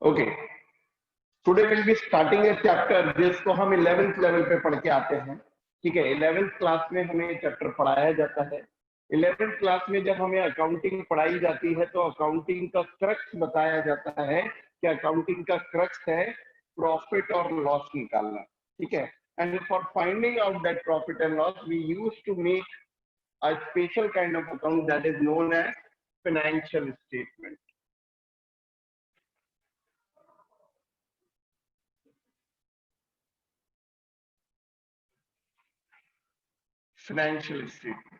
Okay, today will be starting A chapter जिसको हम 11th level पे पढ़ के आते हैं। ठीक है, 11th क्लास में हमें चैप्टर पढ़ाया जाता है। 11th क्लास में जब हमें अकाउंटिंग पढ़ाई जाती है तो अकाउंटिंग का क्रक्स बताया जाता है कि अकाउंटिंग का क्रक्स है प्रॉफिट और लॉस निकालना। ठीक है, and for finding out that profit and loss we used to make a special kind of account that is known as financial statement. Financial statement,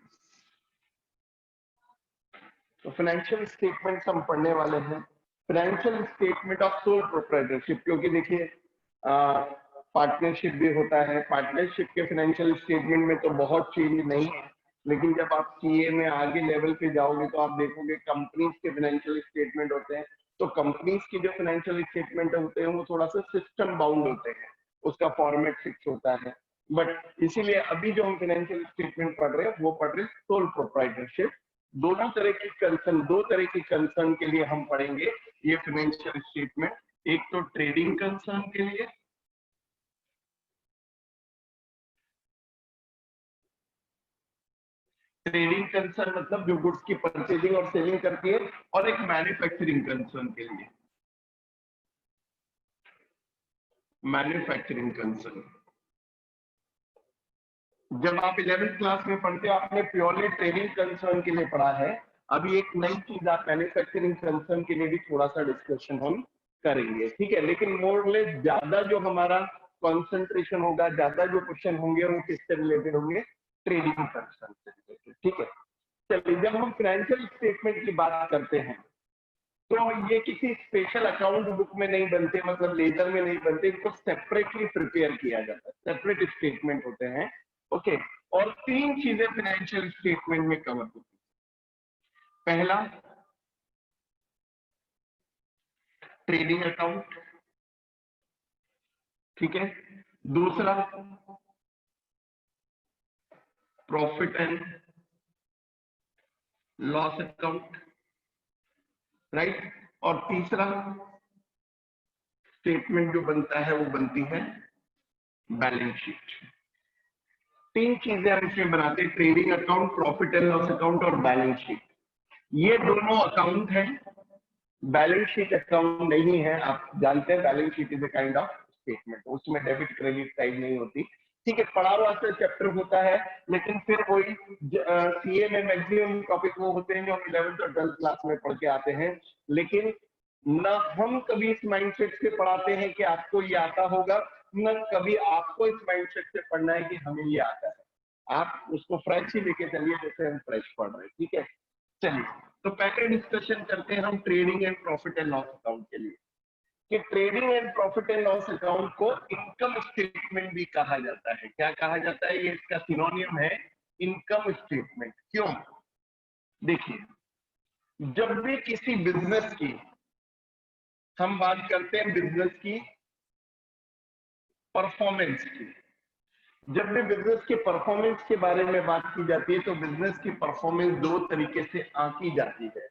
तो फाइनेंशियल स्टेटमेंट हम पढ़ने वाले हैं। Financial statement of sole proprietorship, क्योंकि देखिए partnership भी होता है। पार्टनरशिप के फाइनेंशियल स्टेटमेंट में तो बहुत चेंज नहीं है, लेकिन जब आप सीए में आगे लेवल पे जाओगे तो आप देखोगे कंपनीज के फाइनेंशियल स्टेटमेंट होते हैं। तो कंपनीज की जो फाइनेंशियल स्टेटमेंट होते हैं वो थोड़ा सा सिस्टम बाउंड होते हैं, उसका फॉर्मेट फिक्स होता है। बट इसीलिए अभी जो हम फाइनेंशियल स्टेटमेंट पढ़ रहे हैं वो पढ़ रहे हैं सोल प्रोप्राइटरशिप। दोनों तरह की कंसर्न, दो तरह की कंसर्न के लिए हम पढ़ेंगे ये फाइनेंशियल स्टेटमेंट। एक तो ट्रेडिंग कंसर्न के लिए, ट्रेडिंग कंसर्न मतलब जो गुड्स की परचेजिंग और सेलिंग करती है, और एक मैन्युफैक्चरिंग कंसर्न के लिए, मैन्युफैक्चरिंग कंसर्न। जब आप 11th क्लास में पढ़ते हो आपने प्योरली ट्रेडिंग कंसर्न के लिए पढ़ा है। अभी एक नई चीज आप मैन्युफैक्चरिंग कंसर्न के लिए भी थोड़ा सा डिस्कशन हम करेंगे। ठीक है, लेकिन मोरलेस ज्यादा जो हमारा कंसंट्रेशन होगा, ज्यादा जो क्वेश्चन होंगे वो किससे रिलेटेड होंगे, ट्रेडिंग कंसर्न से रिलेटेड। ठीक है, चलिए जब हम फाइनेंशियल स्टेटमेंट की बात करते हैं तो ये किसी स्पेशल अकाउंट बुक में नहीं बनते, मतलब लेजर में नहीं बनते, इनको सेपरेटली प्रिपेयर किया जाता है, सेपरेट स्टेटमेंट होते हैं। ओके, और तीन चीजें फाइनेंशियल स्टेटमेंट में कवर होती है। पहला ट्रेडिंग अकाउंट, ठीक है। दूसरा profit and loss account, right. और तीसरा स्टेटमेंट जो बनता है वो बनती है बैलेंस शीट। तीन चीजें हम इसमें बनाते हैं, trading account, profit and loss account और बैलेंस शीट। ये दोनों अकाउंट है, बैलेंस शीट अकाउंट नहीं है। आप जानते हैं balance sheet is a kind of statement, उसमें डेबिट क्रेडिट साइड नहीं होती। ठीक है, पढ़ा हुआ से चैप्टर होता है, लेकिन फिर वही सीए में मैक्सिमम टॉपिक वो होते हैं जो हम 11th और 12th क्लास में पढ़ के आते हैं। लेकिन न हम कभी इस माइंडसेट से पढ़ाते हैं कि आपको ये आता होगा, न कभी आपको इस माइंडसेट से पढ़ना है कि हमें ये आता है। आप उसको फ्रेश ही लेके चलिए जैसे हम फ्रेश पढ़ रहे हैं। ठीक है, चलिए तो पहले डिस्कशन करते हैं हम trading and profit and loss account के लिए, कि trading and profit and loss account को इनकम स्टेटमेंट भी कहा जाता है। क्या कहा जाता है, ये इसका सिनोनियम है इनकम स्टेटमेंट। क्यों, देखिए जब भी किसी बिजनेस की हम बात करते हैं, बिजनेस की परफॉर्मेंस की, जब भी बिजनेस के परफॉर्मेंस के बारे में बात की जाती है तो बिजनेस की परफॉर्मेंस दो तरीके से आंकी जाती है।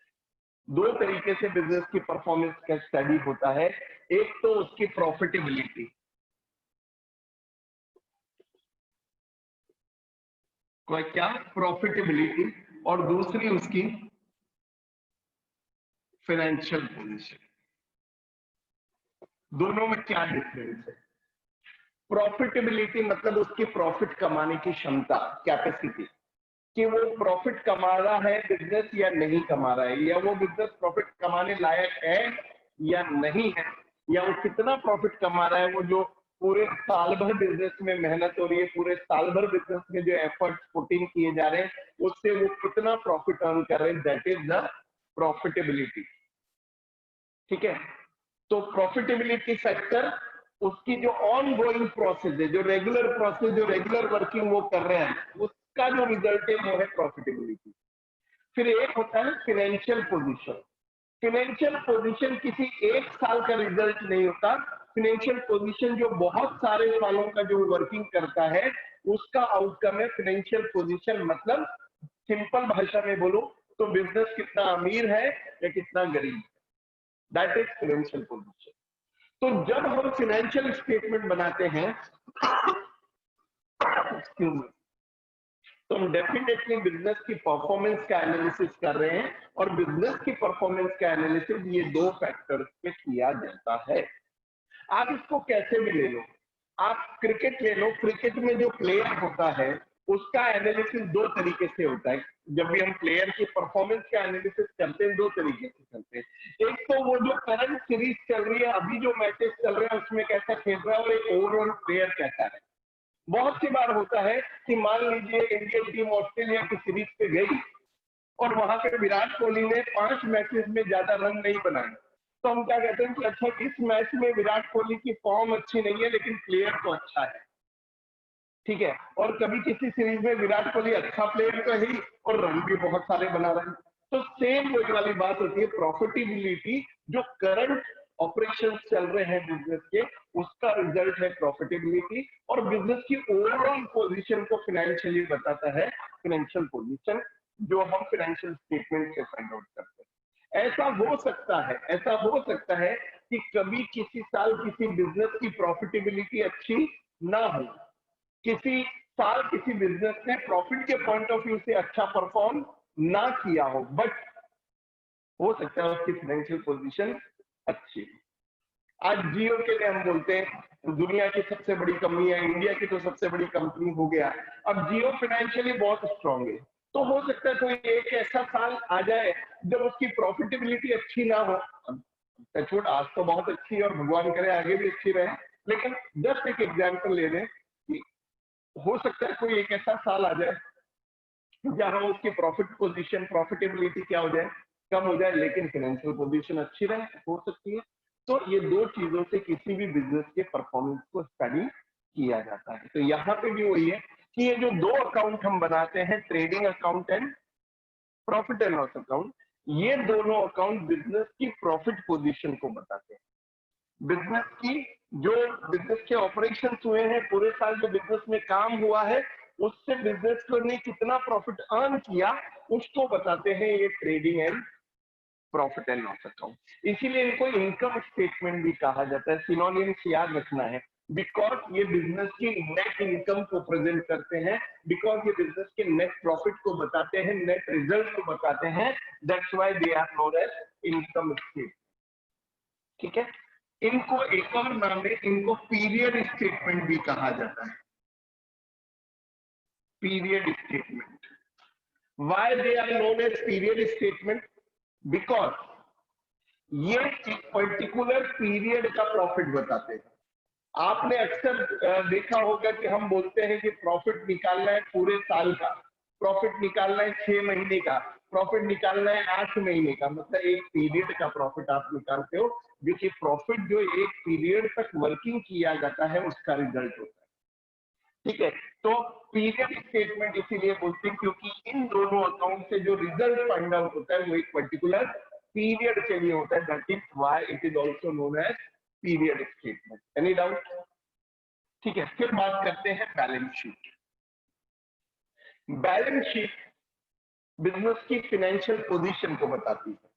दो तरीके से बिजनेस की परफॉर्मेंस का स्टडी होता है। एक तो उसकी प्रॉफिटेबिलिटी, क्या प्रॉफिटेबिलिटी, और दूसरी उसकी फाइनेंशियल पोजीशन। दोनों में क्या डिफरेंस है, प्रॉफिटेबिलिटी मतलब उसकी प्रॉफिट कमाने की क्षमता, कैपेसिटी, कि वो प्रॉफिट कमा रहा है बिजनेस या नहीं कमा रहा है, या वो बिजनेस प्रॉफिट कमाने लायक है या नहीं है, या वो कितना प्रॉफिट कमा रहा है। वो जो पूरे साल भर बिजनेस में मेहनत हो रही है, पूरे साल भर बिजनेस में जो एफर्ट पुट इन किए जा रहे हैं उससे वो कितना प्रॉफिट अर्न कर रहे हैं, दैट इज द प्रॉफिटेबिलिटी। ठीक है, तो प्रॉफिटेबिलिटी फैक्टर उसकी जो ऑन गोइंग प्रोसेस है, जो रेगुलर प्रोसेस, जो रेगुलर वर्किंग वो कर रहे हैं, उसका जो रिजल्ट है वो है प्रॉफिटेबिलिटी। फिर एक होता है फाइनेंशियल पोजीशन। फाइनेंशियल पोजीशन किसी एक साल का रिजल्ट नहीं होता, फाइनेंशियल पोजीशन जो बहुत सारे सालों का जो वर्किंग करता है उसका आउटकम है फाइनेंशियल पोजीशन। मतलब सिंपल भाषा में बोलो तो बिजनेस कितना अमीर है या कितना गरीब है। That is financial position. तो जब हम फाइनेंशियल स्टेटमेंट बनाते हैं एक्सक्यूज मी, तो हम डेफिनेटली बिजनेस की परफॉर्मेंस का एनालिसिस कर रहे हैं, और बिजनेस की परफॉर्मेंस का एनालिसिस ये दो फैक्टर्स पे किया जाता है। आप इसको कैसे भी ले लो, आप क्रिकेट ले लो, क्रिकेट में जो प्लेयर होता है उसका एनालिसिस दो तरीके से होता है। जब भी हम प्लेयर की परफॉर्मेंस का एनालिसिस करते हैं, दो तरीके से करते हैं। एक तो वो जो करंट सीरीज चल रही है, अभी जो मैचेस चल रहे हैं उसमें कैसा खेल रहा है, और एक ओवरऑल प्लेयर कैसा है। बहुत सी बार होता है कि मान लीजिए इंडियन टीम ऑस्ट्रेलिया की सीरीज पे गई और वहां पे विराट कोहली ने 5 मैचेस में ज्यादा रन नहीं बनाए, तो हम क्या कहते हैं कि अच्छा इस मैच में विराट कोहली की फॉर्म अच्छी नहीं है लेकिन प्लेयर तो अच्छा है, ठीक है। और कभी किसी सीरीज में विराट कोहली अच्छा प्लेयर तो है और रन भी बहुत सारे बना रहे हैं। तो सेम वही वाली बात होती है, प्रॉफिटेबिलिटी जो करंट ऑपरेशन चल रहे हैं बिजनेस के, उसका रिजल्ट है प्रॉफिटेबिलिटी, और बिजनेस की ओवरऑल पोजीशन को फाइनेंशियली बताता है फाइनेंशियल पोजीशन, जो हम फाइनेंशियल स्टेटमेंट से फाइंड आउट करते हैं। ऐसा हो सकता है कि कभी किसी साल किसी बिजनेस की प्रॉफिटेबिलिटी अच्छी ना हो, किसी साल किसी बिजनेस ने प्रॉफिट के पॉइंट ऑफ व्यू से अच्छा परफॉर्म ना किया हो, बट हो सकता है उसकी फाइनेंशियल पोजीशन अच्छी। आज जियो के लिए हम बोलते हैं दुनिया की सबसे बड़ी कंपनी है, इंडिया की तो सबसे बड़ी कंपनी हो गया, अब जियो फाइनेंशियली बहुत स्ट्रांग है। तो हो सकता है कोई एक ऐसा साल आ जाए जब उसकी प्रॉफिटेबिलिटी अच्छी ना हो, छूट आज तो बहुत अच्छी है और भगवान करे आगे भी अच्छी रहे, लेकिन जस्ट एक एग्जाम्पल ले लें कि हो सकता है कोई एक ऐसा साल आ जाए जहां उसकी प्रॉफिटेबिलिटी क्या हो जाए, कम हो जाए, लेकिन फाइनेंशियल पोजीशन अच्छी रहे, हो सकती है। तो ये दो चीजों से किसी भी बिजनेस के परफॉर्मेंस को स्टडी किया जाता है। तो यहाँ पे भी वही है कि ये जो दो अकाउंट हम बनाते हैं, trading account and profit and loss account, ये दोनों अकाउंट बिजनेस की प्रॉफिट पोजीशन को बताते हैं। बिजनेस की जो बिजनेस के ऑपरेशन हुए हैं पूरे साल, जो बिजनेस में काम हुआ है, उससे बिजनेस को ने कितना प्रॉफिट अर्न किया, उसको बताते हैं ये trading and profit and loss account. इसीलिए इनको इनकम स्टेटमेंट भी कहा जाता है। सिनोनिम्स याद रखना है, बिकॉज ये बिजनेस की नेट इनकम को प्रेजेंट करते हैं, बिकॉज ये बिजनेस के नेट प्रॉफिट को बताते हैं, नेट रिजल्ट को बताते हैं, that's why they are known as income statement, ठीक है। इनको एक और नाम है, इनको पीरियड स्टेटमेंट भी कहा जाता है, period statement. Why they are known as period statement? Because ये एक पर्टिकुलर पीरियड का प्रॉफिट बताते हैं। आपने अक्सर देखा होगा कि हम बोलते हैं कि प्रॉफिट निकालना है पूरे साल का, प्रॉफिट निकालना है 6 महीने का, प्रॉफिट निकालना है 8 महीने का, मतलब एक पीरियड का प्रॉफिट आप निकालते हो, जो कि प्रॉफिट जो एक पीरियड तक वर्किंग किया जाता है उसका रिजल्ट होता है, ठीक है। तो पीरियड स्टेटमेंट इसीलिए बोलते हैं क्योंकि इन दोनों अकाउंट से जो रिजल्ट फाइंड आउट होता है वो एक पर्टिकुलर पीरियड के लिए होता है, that is why it is also known as period statement. Any doubt? ठीक है, फिर बात करते हैं balance sheet. Balance sheet business की फाइनेंशियल पोजीशन को बताती है,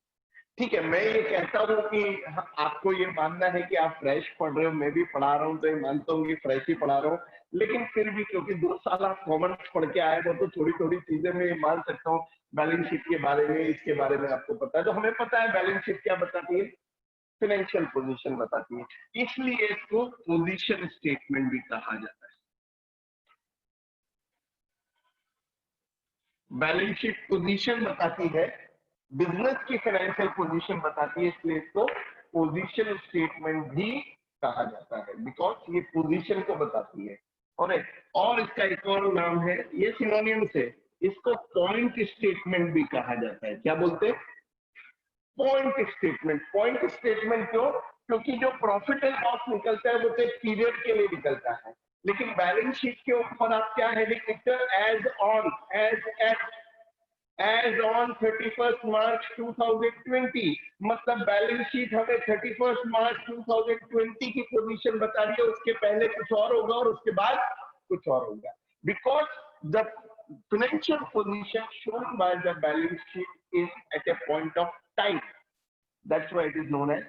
ठीक है। मैं ये कहता हूँ कि आपको ये मानना है कि आप फ्रेश पढ़ रहे हो, मैं भी पढ़ा रहा हूँ तो ये मानता हूँ कि फ्रेश ही पढ़ा रहा हूँ, लेकिन फिर भी क्योंकि 2 साल आप कॉमर्स पढ़ के आए हो तो थोड़ी थोड़ी चीजें मैं मान सकता हूँ बैलेंस शीट के बारे में, इसके बारे में आपको पता है। तो हमें पता है बैलेंस शीट क्या बताती है, फाइनेंशियल पोजीशन बताती है, इसलिए इसको पोजीशन स्टेटमेंट भी कहा जाता है। बैलेंस शीट पोजीशन बताती है, बिजनेस की फाइनेंशियल पोजीशन बताती है, इसलिए इसको पोजीशन स्टेटमेंट भी कहा जाता है, बिकॉज ये पोजीशन को बताती है। और इसका एक और नाम है, ये सिनोनिम से, इसको पॉइंट स्टेटमेंट भी कहा जाता है। क्या बोलते हैं? Point statement. पॉइंट स्टेटमेंट क्यों? क्योंकि जो प्रॉफिट एंड लॉस निकलता है वो तो एक पीरियड के लिए निकलता है, लेकिन बैलेंस शीट के ऊपर आप क्या हेडिंग लिखते हो? As on, as at, as on 31 March 2020, मतलब बैलेंस शीट हमें 31 मार्च 2020 की पोजीशन बता रही है, उसके पहले कुछ और होगा और उसके बाद कुछ और होगा, because the financial position shown by the balance sheet is at a point of time, that's why it is known as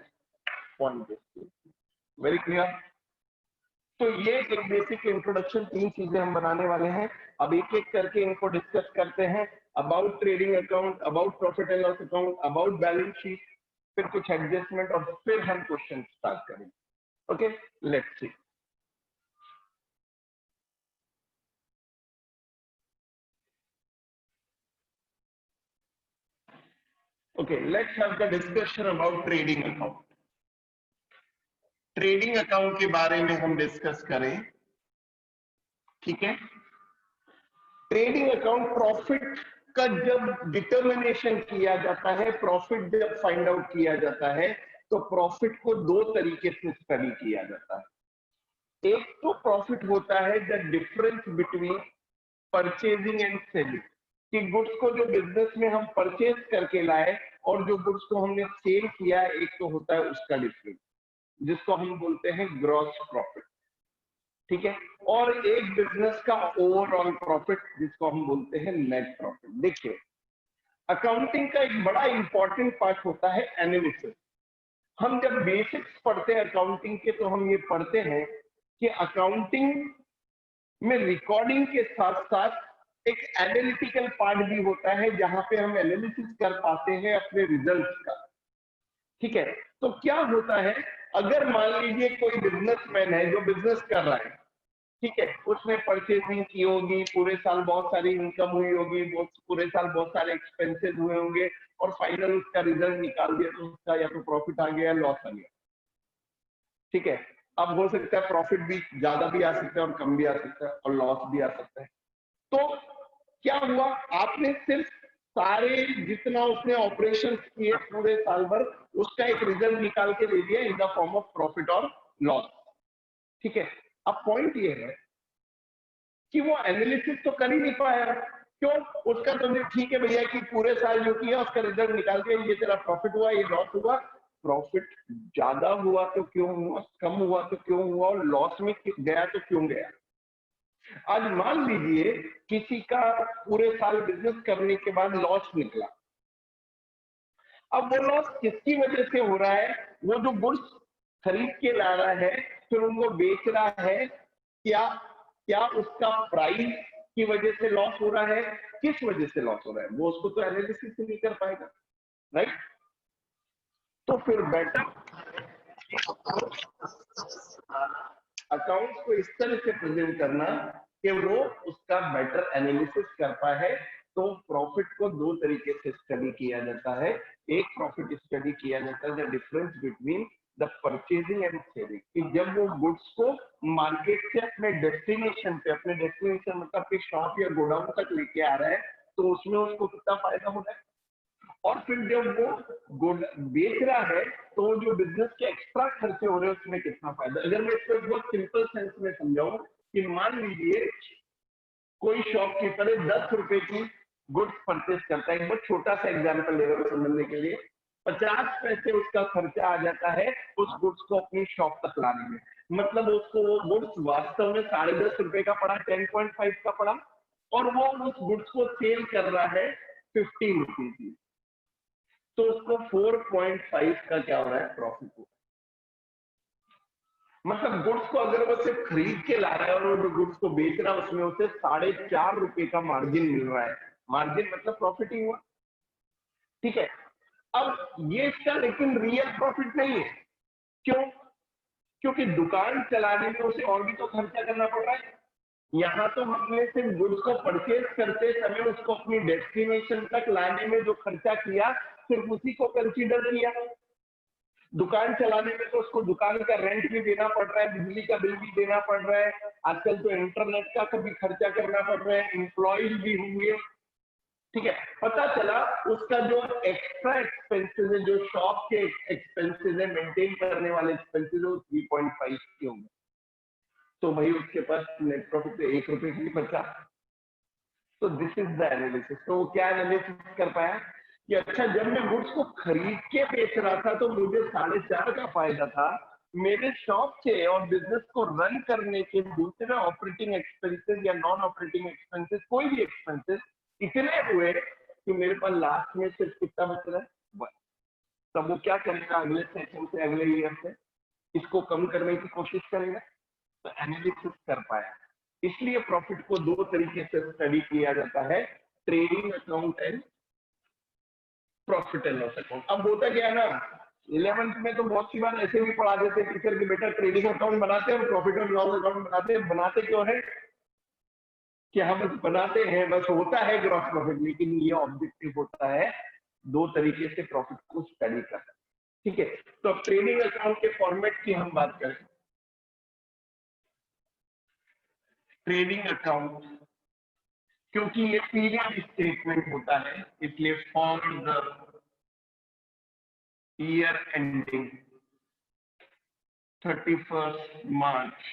point based. Very clear. तो ये एक बेसिक इंट्रोडक्शन, 3 चीजें हम बनाने वाले हैं। अब एक एक करके इनको डिस्कस करते हैं। About trading account, about profit and loss account, about balance sheet, फिर कुछ एडजस्टमेंट और फिर हम क्वेश्चन स्टार्ट करेंगे। Okay, let's see. Okay, let's have the discussion about trading account. Trading account के बारे में हम डिस्कस करें, ठीक है। ट्रेडिंग अकाउंट प्रॉफिट का जब डिटर्मिनेशन किया जाता है, प्रॉफिट जब फाइंड आउट किया जाता है, तो प्रॉफिट को 2 तरीके से स्टडी किया जाता है। एक तो प्रॉफिट होता है the difference between purchasing and selling, कि गुड्स को जो बिजनेस में हम परचेज करके लाए और जो गुड्स को हमने सेल किया, एक तो होता है उसका डिफरेंस, जिसको हम बोलते हैं ग्रॉस प्रॉफिट, ठीक है। और एक बिजनेस का ओवरऑल प्रॉफिट, जिसको हम बोलते हैं नेट प्रॉफिट। देखिए, अकाउंटिंग का एक बड़ा इंपॉर्टेंट पार्ट होता है एनालिसिस। हम जब बेसिक्स पढ़ते हैं अकाउंटिंग के, तो हम ये पढ़ते हैं कि अकाउंटिंग में रिकॉर्डिंग के साथ साथ एक एनालिटिकल पार्ट भी होता है, जहां पे हम एनालिसिस कर पाते हैं अपने रिजल्ट्स का, ठीक है। तो क्या होता है, अगर मान लीजिए कोई बिजनेसमैन है जो बिजनेस कर रहा है, ठीक है, उसने परचेजिंग की होगी, पूरे साल बहुत सारी इनकम हुई होगी, पूरे साल बहुत सारे एक्सपेंसेस हुए होंगे, और फाइनल उसका रिजल्ट निकाल दिया तो उसका या तो प्रॉफिट आ गया या लॉस आ गया, ठीक है। अब हो सकता है प्रॉफिट भी ज्यादा भी आ सकता है और कम भी आ सकता है और लॉस भी आ सकता है। तो क्या हुआ, आपने सिर्फ सारे जितना उसने ऑपरेशन किए पूरे साल भर, उसका एक रिजल्ट निकाल के दे दिया इन द फॉर्म ऑफ प्रॉफिट और लॉस, ठीक है। अब पॉइंट ये है कि वो एनालिसिस तो कर ही नहीं पाया। क्यों? उसका तो ठीक है भैया कि पूरे साल जो किया उसका रिजल्ट निकाल के ये तेरा प्रॉफिट हुआ, ये लॉस हुआ। प्रॉफिट ज्यादा हुआ तो क्यों हुआ, कम हुआ तो क्यों हुआ, और लॉस में गया तो क्यों गया। आज मान लीजिए किसी का पूरे साल बिजनेस करने के बाद लॉस निकला। अब वो लॉस किसकी वजह से हो रहा है? वो जो गुड्स खरीद के ला रहा है फिर उनको बेच रहा है, क्या क्या उसका प्राइस की वजह से लॉस हो रहा है, किस वजह से लॉस हो रहा है, वो उसको तो एनालिसिस नहीं कर पाएगा, राइट। तो फिर बेटर अकाउंट्स को इस तरह से प्रेजेंट करना कि वो उसका बेटर एनालिसिस कर पाए। तो प्रॉफिट को 2 तरीके से स्टडी किया जाता है। एक प्रॉफिट स्टडी किया जाता है the difference between the purchasing and selling, कि जब वो गुड्स को मार्केट से अपने डेस्टिनेशन पे, अपने डेस्टिनेशन मतलब कि शॉप या गोडाउन तक लेके आ रहा है, तो उसमें उसको कितना फायदा हो रहा है। और फिर जब वो बेच रहा है तो जो बिजनेस के एक्स्ट्रा खर्चे हो रहे हैं उसमें कितना फायदा। अगर मैं इसको बहुत सिंपल सेंस में समझाऊं कि मान लीजिए कोई शॉपकीपर है 10 रुपए की गुड्स परचेज करता है, एक बहुत छोटा सा एग्जांपल ले रहा हूं समझने के लिए, 50 पैसे उसका खर्चा आ जाता है उस गुड्स को अपनी शॉप तक लाने में। मतलब उसको वो गुड्स वास्तव में 10.5 का पड़ा, 10.5 का पड़ा, और वो उस गुड्स को सेल कर रहा है 15 रुपीज में, तो उसको 4.5 का क्या हो रहा है, प्रॉफिट हो। मतलब गुड्स को अगर वो सिर्फ खरीद के ला रहा है और वो गुड्स को बेच रहा है उसमें उसे 4.5 रुपए का मार्जिन मिल रहा है। मार्जिन मतलब प्रॉफिट ही हुआ, ठीक है। अब ये इसका लेकिन रियल प्रॉफिट नहीं है। क्यों? क्योंकि दुकान चलाने में उसे और भी तो खर्चा करना पड़ रहा है। यहाँ तो हमने सिर्फ गुड्स को परचेज करते समय उसको अपनी डेस्टिनेशन तक लाने में जो खर्चा किया सिर्फ उसी को कंसीडर किया। दुकान चलाने में तो उसको दुकान का रेंट भी देना पड़ रहा है, बिजली का बिल भी देना पड़ रहा है, आजकल तो इंटरनेट का कभी खर्चा करना पड़ रहा है, एम्प्लॉयज भी होंगे, ठीक है। पता चला उसका जो एक्स्ट्रा एक्सपेंसेस है, जो शॉप के एक्सपेंसेस है, मेंटेन करने वाले एक्सपेंसेस है, वो 3.5 के होंगे। तो भाई उसके पास नेट प्रॉफिट तो 1 रुपए की बचा। तो दिस इज द एनालिसिस। तो वो क्या एनालिसिस कर पाया कि अच्छा, जब मैं गुड्स को खरीद के बेच रहा था तो मुझे 4.5 का फायदा था, मेरे शॉप से और बिजनेस को रन करने के दूसरे ऑपरेटिंग एक्सपेंसेस या नॉन ऑपरेटिंग एक्सपेंसेस, कोई भी एक्सपेंसेस इतने हुए कि मेरे पास लास्ट में सिर्फ कितना बच रहा है, 1। तब वो क्या करेगा, अगले सेशन से अगले ईयर से इसको कम करने की कोशिश करेगा, तो एनालिसिस कर पाया। इसलिए प्रॉफिट को दो तरीके से स्टडी किया जाता है, trading account and profit and loss account. अब होता क्या है ना, 11th में तो बहुत सी बार ऐसे भी पढ़ा देते टीचर की बेटा ट्रेडिंग अकाउंट बनाते हैं और प्रॉफिट एंड लॉस अकाउंट बनाते क्यों है कि हम बस बनाते हैं, बस होता है ग्रॉस प्रॉफिट, लेकिन ये ऑब्जेक्टिव होता है दो तरीके से प्रॉफिट को स्टडी करना। ठीक है, तो अब ट्रेडिंग अकाउंट के फॉर्मेट की हम बात करें। ट्रेडिंग अकाउंट क्योंकि ये पीरियड स्टेटमेंट होता है, इसलिए for the year ending 31st March,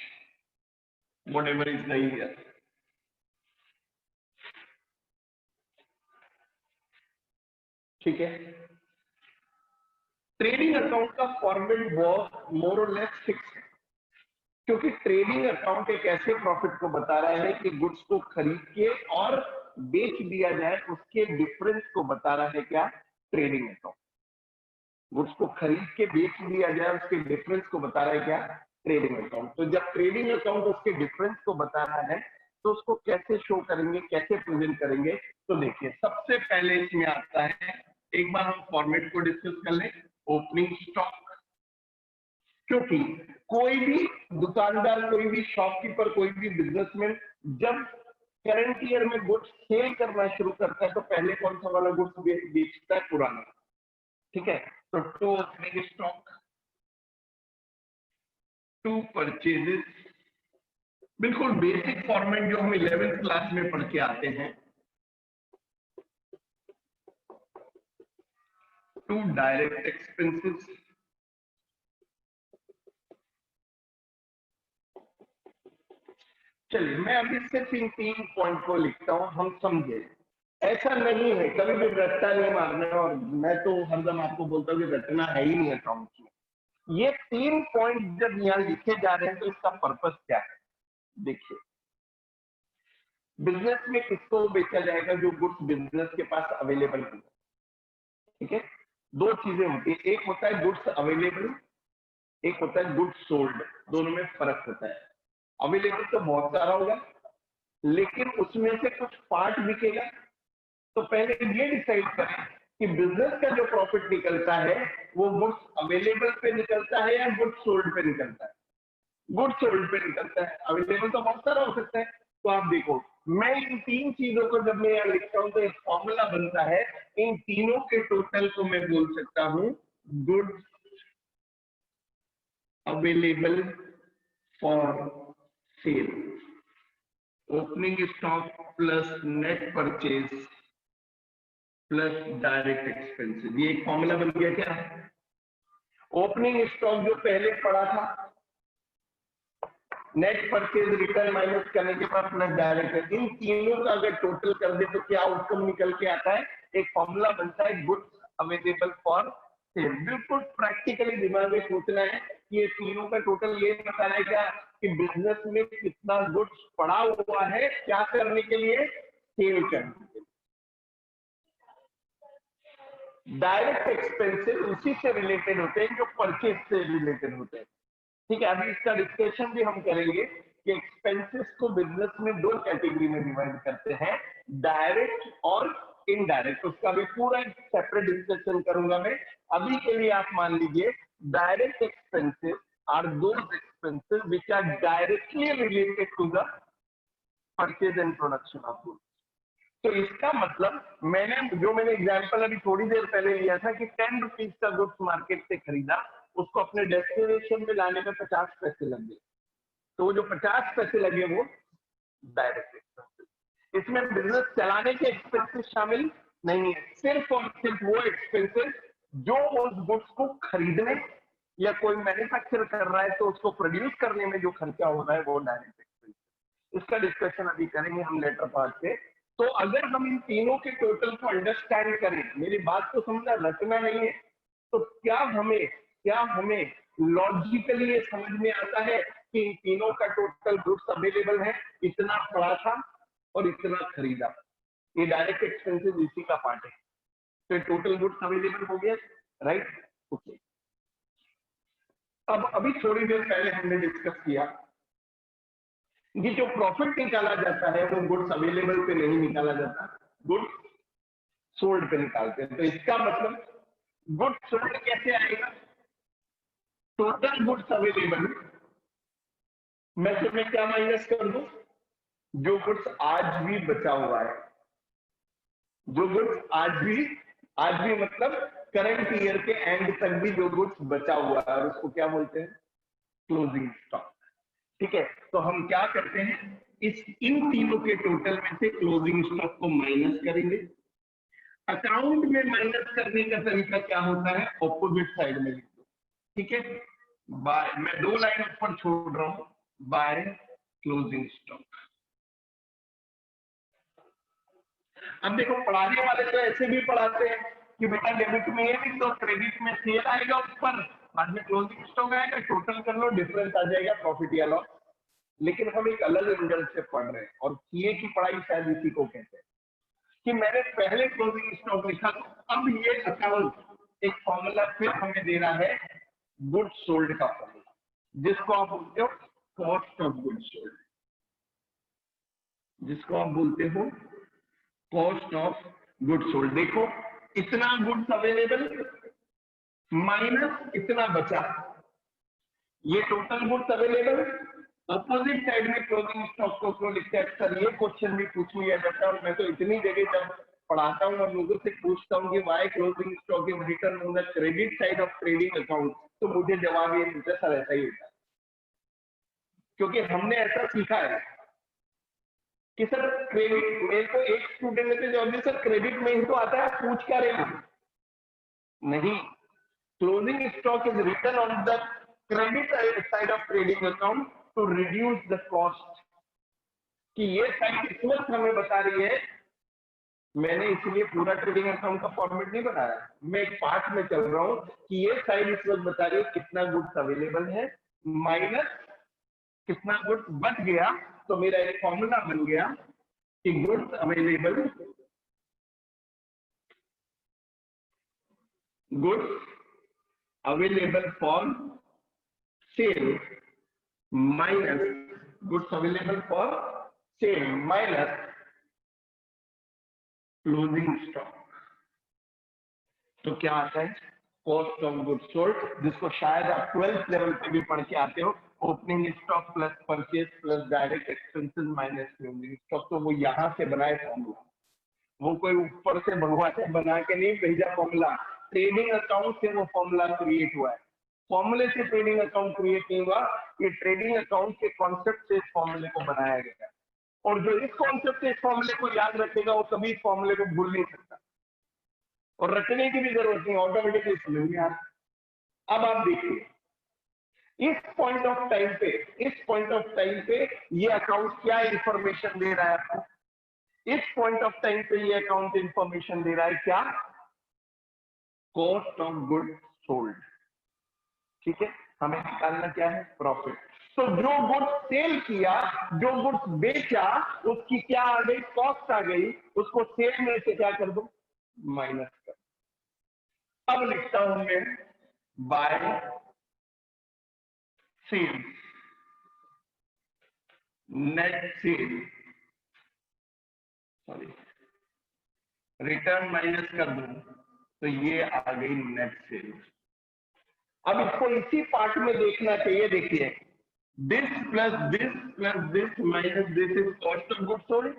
whatever is the year, ठीक है। ट्रेडिंग अकाउंट का फॉर्मेट वो मोर और लेस फिक्स है, क्योंकि ट्रेडिंग अकाउंट एक ऐसे प्रॉफिट को बता रहा है कि गुड्स को खरीद के और बेच दिया जाए, उसके डिफरेंस को बता रहा है क्या, ट्रेडिंग अकाउंट। गुड्स को खरीद के बेच दिया जाए, उसके डिफरेंस को बता रहा है क्या, ट्रेडिंग अकाउंट। तो जब ट्रेडिंग अकाउंट उसके डिफरेंस को बता रहा है तो उसको कैसे शो करेंगे, कैसे प्रेजेंट करेंगे, तो देखिए सबसे पहले इसमें आता है, एक बार हम फॉर्मेट को डिस्कस कर लें, ओपनिंग स्टॉक। क्योंकि कोई भी दुकानदार, कोई भी शॉपकीपर, कोई भी बिजनेसमैन जब करंट ईयर में गुड्स सेल करना शुरू करता है तो पहले कौन सा वाला गुड्स बेचता है, पुराना। ठीक है, तो to opening stock, to purchases, बिल्कुल बेसिक फॉर्मेट जो हम 11th क्लास में पढ़ के आते हैं। टू डायरेक्ट एक्सपेंसेस, चलिए मैं अभी सिर्फ इन 3 पॉइंट को लिखता हूं, हम समझे। ऐसा नहीं है, कभी भी रट्टा नहीं मारना, और मैं तो हरदम आपको बोलता हूँ कि रटना है ही नहीं अकाउंट में। ये 3 पॉइंट जब यहाँ लिखे जा रहे हैं तो इसका पर्पस क्या है, देखिए बिजनेस में किसको बेचा जाएगा, जो गुड्स बिजनेस के पास अवेलेबल है। ठीक है, दो चीजें होती है, एक होता है गुड्स अवेलेबल, एक होता है गुड्स सोल्ड, दोनों में फर्क होता है। अवेलेबल तो बहुत सारा होगा, लेकिन उसमें से कुछ पार्ट बिकेगा। तो पहले ये डिसाइड करें कि बिजनेस का जो प्रॉफिट निकलता है वो गुड्स अवेलेबल पे निकलता है या गुड्स सोल्ड पे निकलता है। गुड्स सोल्ड पे निकलता है, अवेलेबल तो बहुत सारा हो सकता है। तो आप देखो, मैं इन 3 चीजों को जब मैं यहाँ लिखता हूं तो एक फॉर्मूला बनता है, इन तीनों के टोटल को मैं बोल सकता हूं goods available for sale, opening stock plus net purchase plus direct expenses. ये एक फॉर्मूला बन गया क्या। ओपनिंग स्टॉक जो पहले पड़ा था, नेट परचेज रिटर्न माइनस करने के बाद प्लस डायरेक्ट, इन तीनों का अगर टोटल कर दे तो क्या आउटकम निकल के आता है, एक फॉर्मूला बनता है गुड्स अवेलेबल फॉर सेल। बिल्कुल प्रैक्टिकली दिमाग में सोचना है कि ये तीनों का टोटल ये बताना है क्या कि बिजनेस में कितना गुड्स पड़ा हुआ है, क्या करने के लिए, सेल करने के लिए। डायरेक्ट एक्सपेंसेस उसी से रिलेटेड होते हैं जो परचेज से रिलेटेड होते हैं। ठीक है, अभी इसका डिस्कशन भी हम करेंगे कि एक्सपेंसेस को बिजनेस में 2 कैटेगरी में डिवाइड करते हैं, डायरेक्ट और इनडायरेक्ट। उसका भी पूरा सेपरेट डिस्कशन करूंगा मैं। अभी के लिए आप मान लीजिए direct expenses are those expenses which are directly related to the purchase and production of goods. तो इसका मतलब मैंने एग्जांपल अभी थोड़ी देर पहले लिया था कि 10 रुपीज का गुड्स मार्केट से खरीदा, उसको अपने डेस्टिनेशन में लाने में 50 पैसे लगे, तो वो जो 50 पैसे लगे वो डायरेक्ट एक्सपेंसेस। इसमें बिजनेस चलाने के एक्सपेंसेस शामिल नहीं है, सिर्फ और सिर्फ वो एक्सपेंसेस जो उस गुड्स को खरीदने या कोई मैन्युफैक्चर कर रहा है तो उसको प्रोड्यूस करने में जो खर्चा हो रहा है वो डायरेक्ट एक्सपेंसेस। इसका डिस्कशन अभी करेंगे हम लेटर पार्ट से। तो अगर हम इन तीनों के टोटल को अंडरस्टैंड करें, मेरी बात को समझना, रटना नहीं है, तो क्या हमें लॉजिकली ये समझ में आता है कि इन तीनों का टोटल गुड्स अवेलेबल है, इतना पड़ा था और इतना खरीदा, ये डायरेक्ट एक्सपेंसेस इसी का पार्ट है। तो टोटल गुड्स अवेलेबल हो गया, राइट। ओके, अब अभी थोड़ी देर पहले हमने डिस्कस किया कि जो प्रॉफिट निकाला जाता है वो गुड्स अवेलेबल पे नहीं निकाला जाता, गुड्स सोल्ड पे निकालते हैं। तो इसका मतलब गुड्स सोल्ड कैसे आएगा? टोटल गुड्स अवेलेबल मैं से मैं क्या माइनस कर दूं? जो गुड्स आज भी बचा हुआ है, जो गुड्स आज भी मतलब करंट ईयर के एंड तक भी जो गुड्स बचा हुआ है, और उसको क्या बोलते हैं? Closing stock. ठीक है, तो हम क्या करते हैं, इन तीनों के टोटल में से क्लोजिंग स्टॉक को माइनस करेंगे। अकाउंट में माइनस करने का तरीका क्या होता है? ऑपोजिट साइड में लिख दो। ठीक है, बाय, मैं 2 लाइन ऊपर छोड़ रहा हूं, बाय क्लोजिंग स्टॉक। अब देखो, पढ़ाने वाले तो ऐसे भी पढ़ाते हैं कि बेटा डेबिट में ये लिख दो, क्रेडिट में सेल आएगा ऊपर, बाद में क्लोजिंग स्टॉक आएगा, टोटल कर लो, डिफरेंस आ जाएगा प्रॉफिट या लॉस। लेकिन हम एक अलग एंगल से पढ़ रहे हैं, और सीए की पढ़ाई शायद इसी को कहते हैं कि मैंने पहले क्लोजिंग स्टॉक लिखा, तो अब ये अकाउंट एक फॉर्मूला फिर हमें दे रहा है, गुड्स सोल्ड का फॉर्मूला, जिसको आप बोलते हो कॉस्ट ऑफ गुड्स सोल्ड, जिसको आप बोलते हो कॉस्ट ऑफ गुड्स सोल्ड। देखो, इतना गुड्स अवेलेबल माइनस इतना बचा, ये total goods available. Opposite side में क्लोजिंग स्टॉक को क्यों लिखते हैं? अक्सर ये क्वेश्चन भी पूछ लिया जाता है, और मैं तो इतनी जगह जब पढ़ाता हूँ और लोगों से पूछता हूँ कि why closing stock is return on the credit side of trading account, तो मुझे जवाब ये मिलता है, सर ऐसा ही होता है, क्योंकि हमने ऐसा सीखा है कि सर क्रेडिट, मेरे को एक स्टूडेंट ने तो जवाब दिया, सर क्रेडिट में ही तो आता है, पूछ क्या रहे हैं? नहीं, closing stock is return on the credit side of trading account to reduce the cost. कि ये साइड इस वक्त हमें बता रही है, मैंने इसलिए पूरा ट्रेडिंग अकाउंट का फॉर्मेट नहीं बनाया, मैं एक पार्ट में चल रहा हूं कि ये साइड इस वक्त बता रही है कितना गुड्स अवेलेबल है माइनस कितना गुड्स बच गया। तो मेरा एक फॉर्मूला बन गया कि goods available for sale minus goods available for sale minus closing stock. तो क्या आता है? कॉस्ट ऑफ गुड्स सोल्ड, जिसको शायद आप 12th लेवल पे भी पढ़ के आते हो, opening stock plus purchase plus direct expenses minus closing stock. तो वो यहां से बनाए फॉर्मूला, वो कोई ऊपर से भगवान से बना के नहीं भेजा फॉर्मूला, ट्रेडिंग अकाउंट से वो फॉर्मूला क्रिएट हुआ है। फॉर्मूले से ट्रेडिंग अकाउंट क्रिएट नहीं हुआ, ये ट्रेडिंग अकाउंट के कॉन्सेप्ट से इस फॉर्मूले को बनाया गया है। और जो इस कॉन्सेप्ट से इस फॉर्मूले को याद रखेगा वो कभी इस फॉर्मूले को भूल नहीं सकता, और रखने की भी जरूरत नहीं, ऑटोमेटिकली समझ में आता। अब आप देखिए, इस पॉइंट ऑफ टाइम पे ये अकाउंट क्या इंफॉर्मेशन दे रहा है आपको? इस पॉइंट ऑफ टाइम पे ये अकाउंट इंफॉर्मेशन दे रहा है क्या? Cost of goods sold. ठीक है, हमें निकालना क्या है? प्रॉफिट। तो जो गुड्स सेल किया, जो गुड्स बेचा, उसकी क्या आ गई? कॉस्ट आ गई, उसको सेल में से क्या कर दो? माइनस कर। अब लिखता हूं मैं by sale, net sale, sorry return minus कर दूं, तो ये आ गई नेट सेल। अब इसको इसी पार्ट में देखना चाहिए। देखिए, this plus this minus this is cost of goods sold.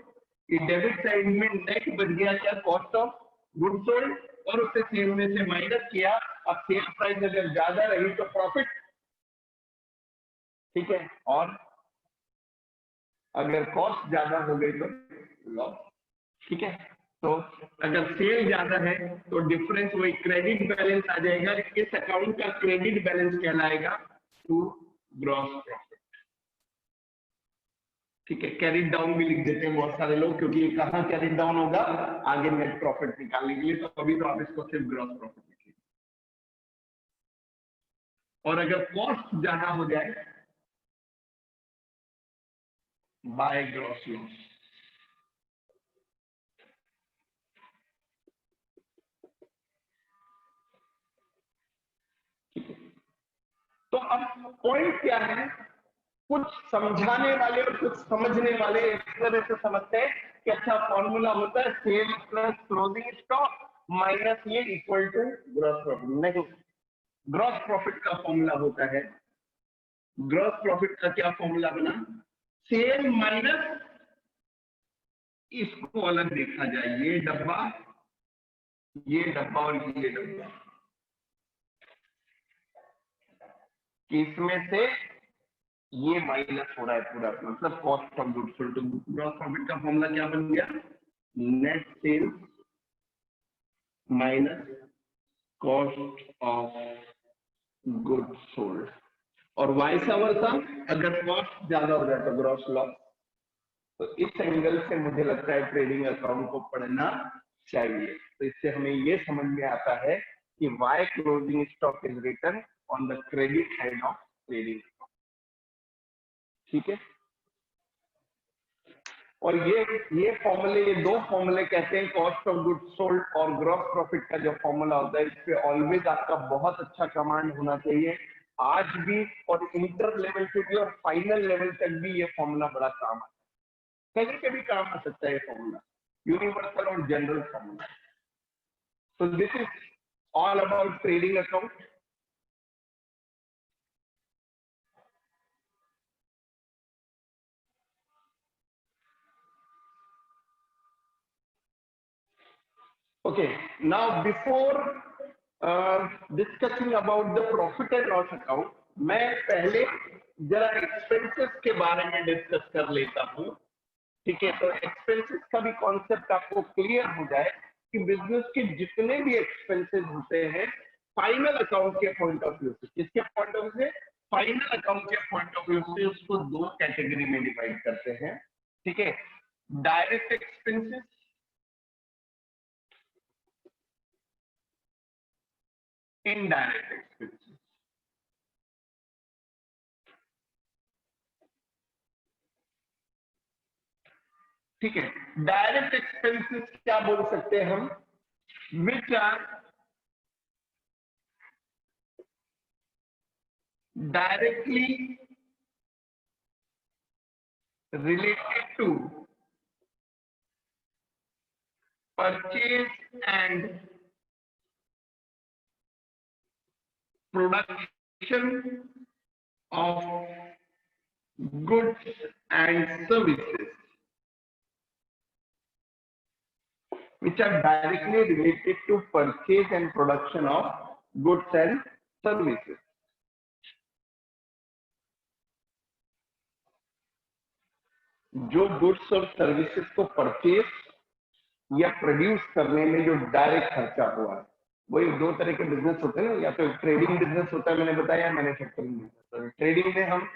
ये डेबिट साइड में नेट बन गया क्या? कॉस्ट ऑफ गुड्स सोल्ड, और उससे सेल में से माइनस किया। अब सेल प्राइस अगर ज्यादा रही तो प्रॉफिट, ठीक है, और अगर कॉस्ट ज्यादा हो गई तो लॉस। ठीक है, तो अगर सेल ज्यादा है तो डिफरेंस वही क्रेडिट बैलेंस आ जाएगा। इस अकाउंट का क्रेडिट बैलेंस कहलाएगा टू ग्रॉस प्रॉफिट। ठीक है, कैरी डाउन भी लिख देते हैं बहुत सारे लोग, क्योंकि ये कहां कैरी डाउन होगा? आगे नेट प्रॉफिट निकालने के लिए। तो अभी तो आप इसको सिर्फ ग्रॉस प्रॉफिट लिखिए। और अगर कॉस्ट ज्यादा हो जाए, बाय ग्रॉस लॉस। ठीक है, तो अब पॉइंट क्या है, कुछ समझाने वाले और कुछ समझने वाले इस तरह से समझते हैं कि अच्छा फॉर्मूला होता है sale plus closing stock minus ये इक्वल टू ग्रॉस प्रॉफिट। नहीं, ग्रॉस प्रॉफिट का फॉर्मूला होता है, ग्रॉस प्रॉफिट का क्या फॉर्मूला बना, सेल माइनस, इसको अलग देखा जाए, ये डब्बा और ये डब्बा, इसमें से ये माइनस हो रहा है पूरा, मतलब कॉस्ट ऑफ गुड्स सोल्ड। तो ग्रॉस प्रॉफिट का फॉर्मूला क्या बन गया, net sales minus cost of goods sold. और वाइस वर्सा, अगर कॉस्ट ज्यादा हो जाए तो ग्रॉस लॉस। तो इस एंगल से मुझे लगता है ट्रेडिंग अकाउंट को पढ़ना चाहिए। तो इससे हमें ये समझ में आता है कि why closing stock is written on the credit side of trading. ठीक है, और ये फॉर्मूले, ये दो फॉर्मूले कहते हैं कॉस्ट ऑफ गुड्स सोल्ड और ग्रॉस प्रॉफिट का जो फॉर्मूला होता है, इस पे ऑलवेज आपका बहुत अच्छा कमांड होना चाहिए आज भी, और इंटर लेवल से भी और फाइनल लेवल तक भी ये फॉर्मूला बड़ा काम आता है, कहीं पे भी काम आ सकता है ये फॉर्मूला, यूनिवर्सल और general formula. So this is all about trading account. Okay, now before discussing about the profit and loss account, मैं पहले जरा एक्सपेंसेस के बारे में डिस्कस कर लेता हूँ। ठीक है, तो एक्सपेंसेस का भी कॉन्सेप्ट आपको क्लियर हो जाए कि बिजनेस के जितने भी एक्सपेंसेस होते हैं फाइनल अकाउंट के पॉइंट ऑफ व्यू से, किसके पॉइंट ऑफ व्यू से, फाइनल अकाउंट के पॉइंट ऑफ व्यू से उसको दो कैटेगरी में डिवाइड करते हैं। ठीक है, डायरेक्ट एक्सपेंसेस, इनडायरेक्ट एक्सपेंसेस। ठीक है, डायरेक्ट एक्सपेंसेस क्या बोल सकते हैं हम, which are directly related to purchase and production of goods and services, which are directly related to purchase and production of goods and services. जो गुड्स और services को परचेज या प्रोड्यूस करने में जो डायरेक्ट खर्चा हुआ है, वही दो तरह के बिजनेस होते हैं, या तो ट्रेडिंग बिजनेस होता है मैंने बताया, मैन्युफैक्चरिंग बिजनेस। ट्रेडिंग में हम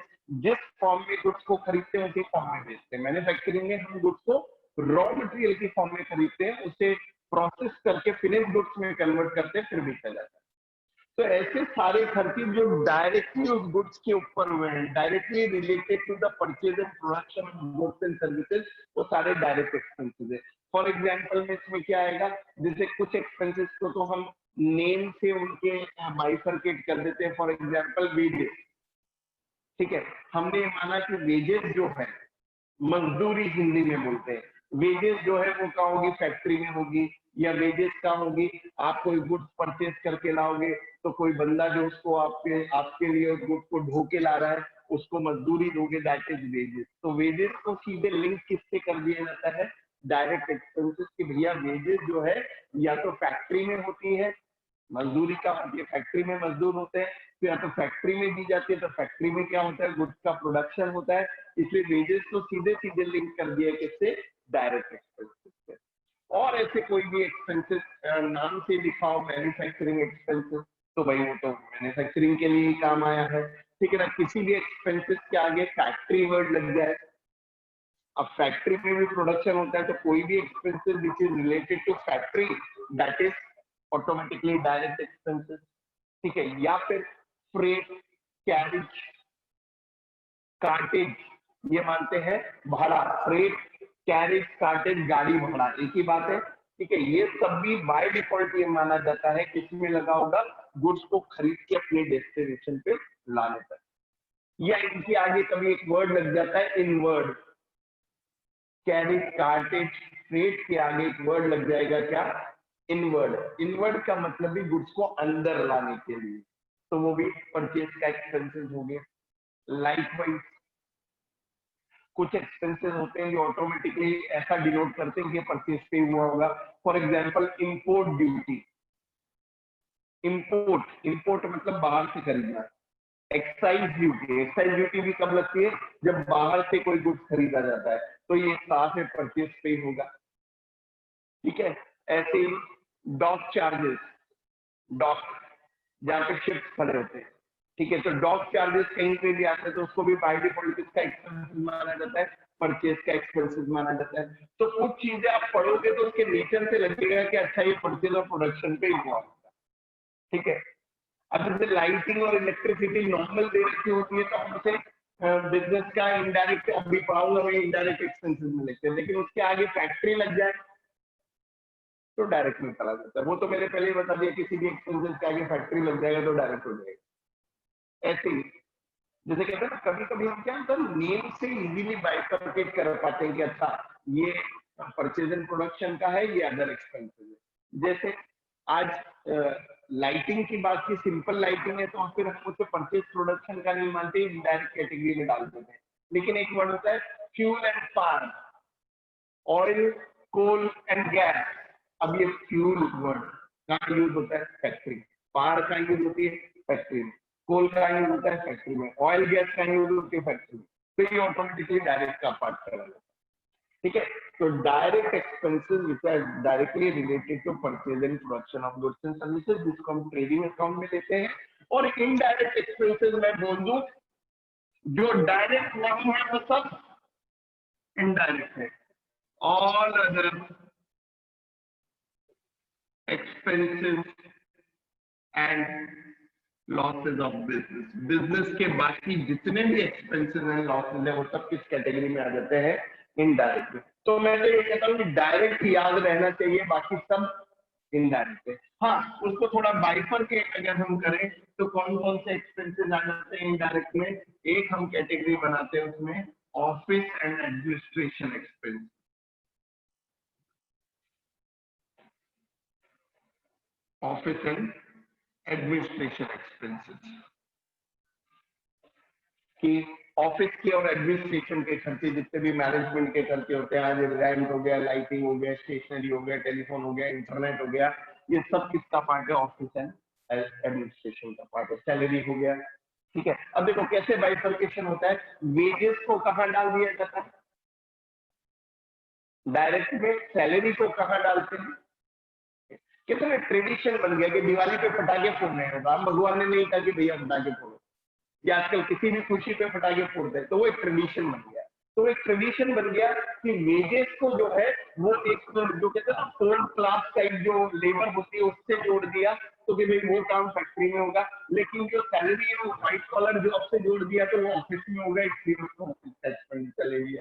जिस फॉर्म में गुड्स को खरीदते हैं उसी फॉर्म में बेचते हैं, मैन्युफैक्चरिंग में हम गुड्स को रॉ मटेरियल की फॉर्म में खरीदते हैं, उसे प्रोसेस करके फिनिश गुड्स में कन्वर्ट करते हैं, फिर बेचा जाता है। तो ऐसे सारे खर्चे जो डायरेक्टली उस गुड्स के ऊपर हुए हैं, directly related to the purchase and production of goods and services, वो सारे डायरेक्ट एक्सपेंसेस है। फॉर एग्जांपल में इसमें क्या आएगा, जैसे कुछ एक्सपेंसेस को तो हम नेम से उनके बाइफरकेट कर देते हैं, फॉर एग्जांपल वेजेस। ठीक है, हमने माना कि वेजेस जो है मजदूरी हिंदी में बोलते हैं, वेजेस जो है वो कहाँ होगी, फैक्ट्री में होगी, या वेजेस कहाँ होगी, आप कोई गुड्स परचेज करके लाओगे तो कोई बंदा जो उसको आपके लिए उस गुड्स को ढो के ला रहा है, उसको मजदूरी दोगे, दैट इज वेजेस। तो वेजेस को सीधे लिंक किससे कर दिया जाता है, डायरेक्ट एक्सपेंसेस की। भैया वेजेस जो है या तो फैक्ट्री में होती है, मजदूरी का होती है, फैक्ट्री में मजदूर होते हैं, तो या तो फैक्ट्री में दी जाती है, तो फैक्ट्री में क्या होता है, गुड्स का प्रोडक्शन होता है, इसलिए वेजेस को सीधे सीधे लिंक कर दिया है किससे, डायरेक्ट एक्सपेंसेस से। और ऐसे कोई भी एक्सपेंसेस नाम से लिखा हो मैन्युफैक्चरिंग एक्सपेंसेस, तो भाई वो तो मैन्युफैक्चरिंग के लिए ही काम आया है। ठीक है ना, किसी भी एक्सपेंसेस के आगे फैक्ट्री वर्ड लग जाए, अब फैक्ट्री में भी प्रोडक्शन होता है, तो कोई भी expenses which is related to factory, that is automatically direct expenses. ठीक है, या फिर फ्रेट, कैरेज, कार्टेज, ये मानते हैं भाड़ा, फ्रेट, कैरेज, कार्टेज, गाड़ी भाड़ा, एक ही बात है। ठीक है, ये सब भी बाय डिफॉल्ट ये माना जाता है किसमें लगा होगा, गुड्स को खरीद के अपने डेस्टिनेशन पे लाने तक। या इनके आगे कभी एक वर्ड लग जाता है इनवर्ड, कैरी कार्टेज फ्रेट के आगे एक वर्ड लग जाएगा क्या, इनवर्ड। इनवर्ड का मतलब भी गुड्स को अंदर लाने के लिए, तो वो भी परचेज का एक्सपेंसेस हो गया। लाइकवाइज कुछ एक्सपेंसेस होते हैं जो ऑटोमेटिकली ऐसा डिनोट करते हैं कि परचेज पे हुआ होगा। For example import duty, import import मतलब बाहर से खरीदना। एक्साइज ड्यूटी, एक्साइज ड्यूटी भी कब लगती है, जब बाहर से कोई गुड्स खरीदा जाता है, तो ये साथ में परचेज पे होगा। ठीक है, ऐसे ही डॉक चार्जेस, डॉक जहाँ पे शिप्स खड़े होते हैं, ठीक है, तो डॉक चार्जेस कहीं पे भी आते हैं तो उसको भी बाय डिफॉल्ट किसका एक्सपेंसेस माना जाता है, परचेज का एक्सपेंसेस माना जाता है। तो कुछ चीजें आप पढ़ोगे तो उसके नेचर से लगेगा कि अच्छा ये परचेज और प्रोडक्शन पे हुआ होगा। ठीक है, अब जैसे लाइटिंग और इलेक्ट्रिसिटी नॉर्मल दे रखी होती है तो हम उसे बिजनेस का इनडायरेक्ट, अभी पढ़ाऊंगा मैं, इनडायरेक्ट एक्सपेंसेस में लेते हैं, लेकिन उसके आगे फैक्ट्री लग जाए तो डायरेक्ट में चला जाता है। वो तो मैंने पहले ही बता दिया, किसी भी एक्सपेंसेस के आगे फैक्ट्री लग जाएगा तो डायरेक्ट हो जाएगा। ऐसे ही जैसे कहते हैं ना, कभी कभी हम क्या होता है नेम से इजीली बाइफरकेट कर पाते हैं कि अच्छा ये परचेज एंड प्रोडक्शन का है, ये अदर एक्सपेंसेस है। जैसे आज लाइटिंग की बात की, सिंपल लाइटिंग है तो फिर हम उसे परचेज प्रोडक्शन का नहीं मानते, इनडायरेक्ट कैटेगरी में डाल देते हैं। लेकिन एक वर्ड होता है fuel and power, oil coal and gas. अब ये फ्यूल वर्ड का यूज होता है फैक्ट्री, पावर का यूज होती है फैक्ट्री में, कोल का यूज होता है फैक्ट्री में, ऑयल गैस का यूज होती है फैक्ट्री में, तो ये ऑटोमेटिकली डायरेक्ट का पार्ट करा जाता है। ठीक है, तो direct expenses which are directly related to purchase and production of goods and services, जिसको हम ट्रेडिंग अकाउंट में लेते हैं। और इनडायरेक्ट एक्सपेंसेस मैं बोल दूं जो डायरेक्ट नहीं है वो सब इनडायरेक्ट है। All other expenses and losses of business, business के बाकी जितने भी एक्सपेंसेस एंड लॉसेस है वो सब किस कैटेगरी में आ जाते हैं, इनडायरेक्ट। तो मैं तो ये कहता हूँ कि डायरेक्ट याद रहना चाहिए, बाकी सब इनडायरेक्ट है। हाँ, उसको थोड़ा बाइफरकेट अगर हम करें तो कौन कौन से एक्सपेंसेस आ जाते हैं इनडायरेक्ट में, एक हम कैटेगरी बनाते हैं उसमें office and administration expense. Office and administration expenses कि ऑफिस के और एडमिनिस्ट्रेशन के खर्चे, जितने भी मैनेजमेंट के खर्चे होते हैं, आज रेंट हो गया, लाइटिंग हो गया, स्टेशनरी हो गया, टेलीफोन हो गया, इंटरनेट हो गया, ये सब किसका पार्ट है, ऑफिस एंड एडमिनिस्ट्रेशन का पार्ट है। सैलरी हो गया। ठीक है, अब देखो कैसे बाइफर्केशन होता है, वेजेस को कहाँ डाल दिया जाता है, डायरेक्ट में सैलरी को कहाँ डालते हैं। कितने ट्रेडिशन बन गया कि दिवाली पे पटाखे फोड़ने हैं, राम भगवान ने नहीं कहा कि भैया पटाखे फोड़ो, या आजकल किसी भी खुशी पे पटाखे फोड़ते हैं, तो वो एक ट्रेडिशन बन गया। तो एक ट्रेडिशन बन गया कि वेजेस को जो है वो एक जो कहते हैं ना थर्ड क्लास टाइप जो लेबर होती है उससे जोड़ दिया, तो कि भाई वो काम फैक्ट्री में होगा, लेकिन जो सैलरी है वो व्हाइट कॉलर जॉब से जोड़ दिया तो वो ऑफिस में होगा, इसलिए उसको ऑफिस का एक्सपेंस चलेगी।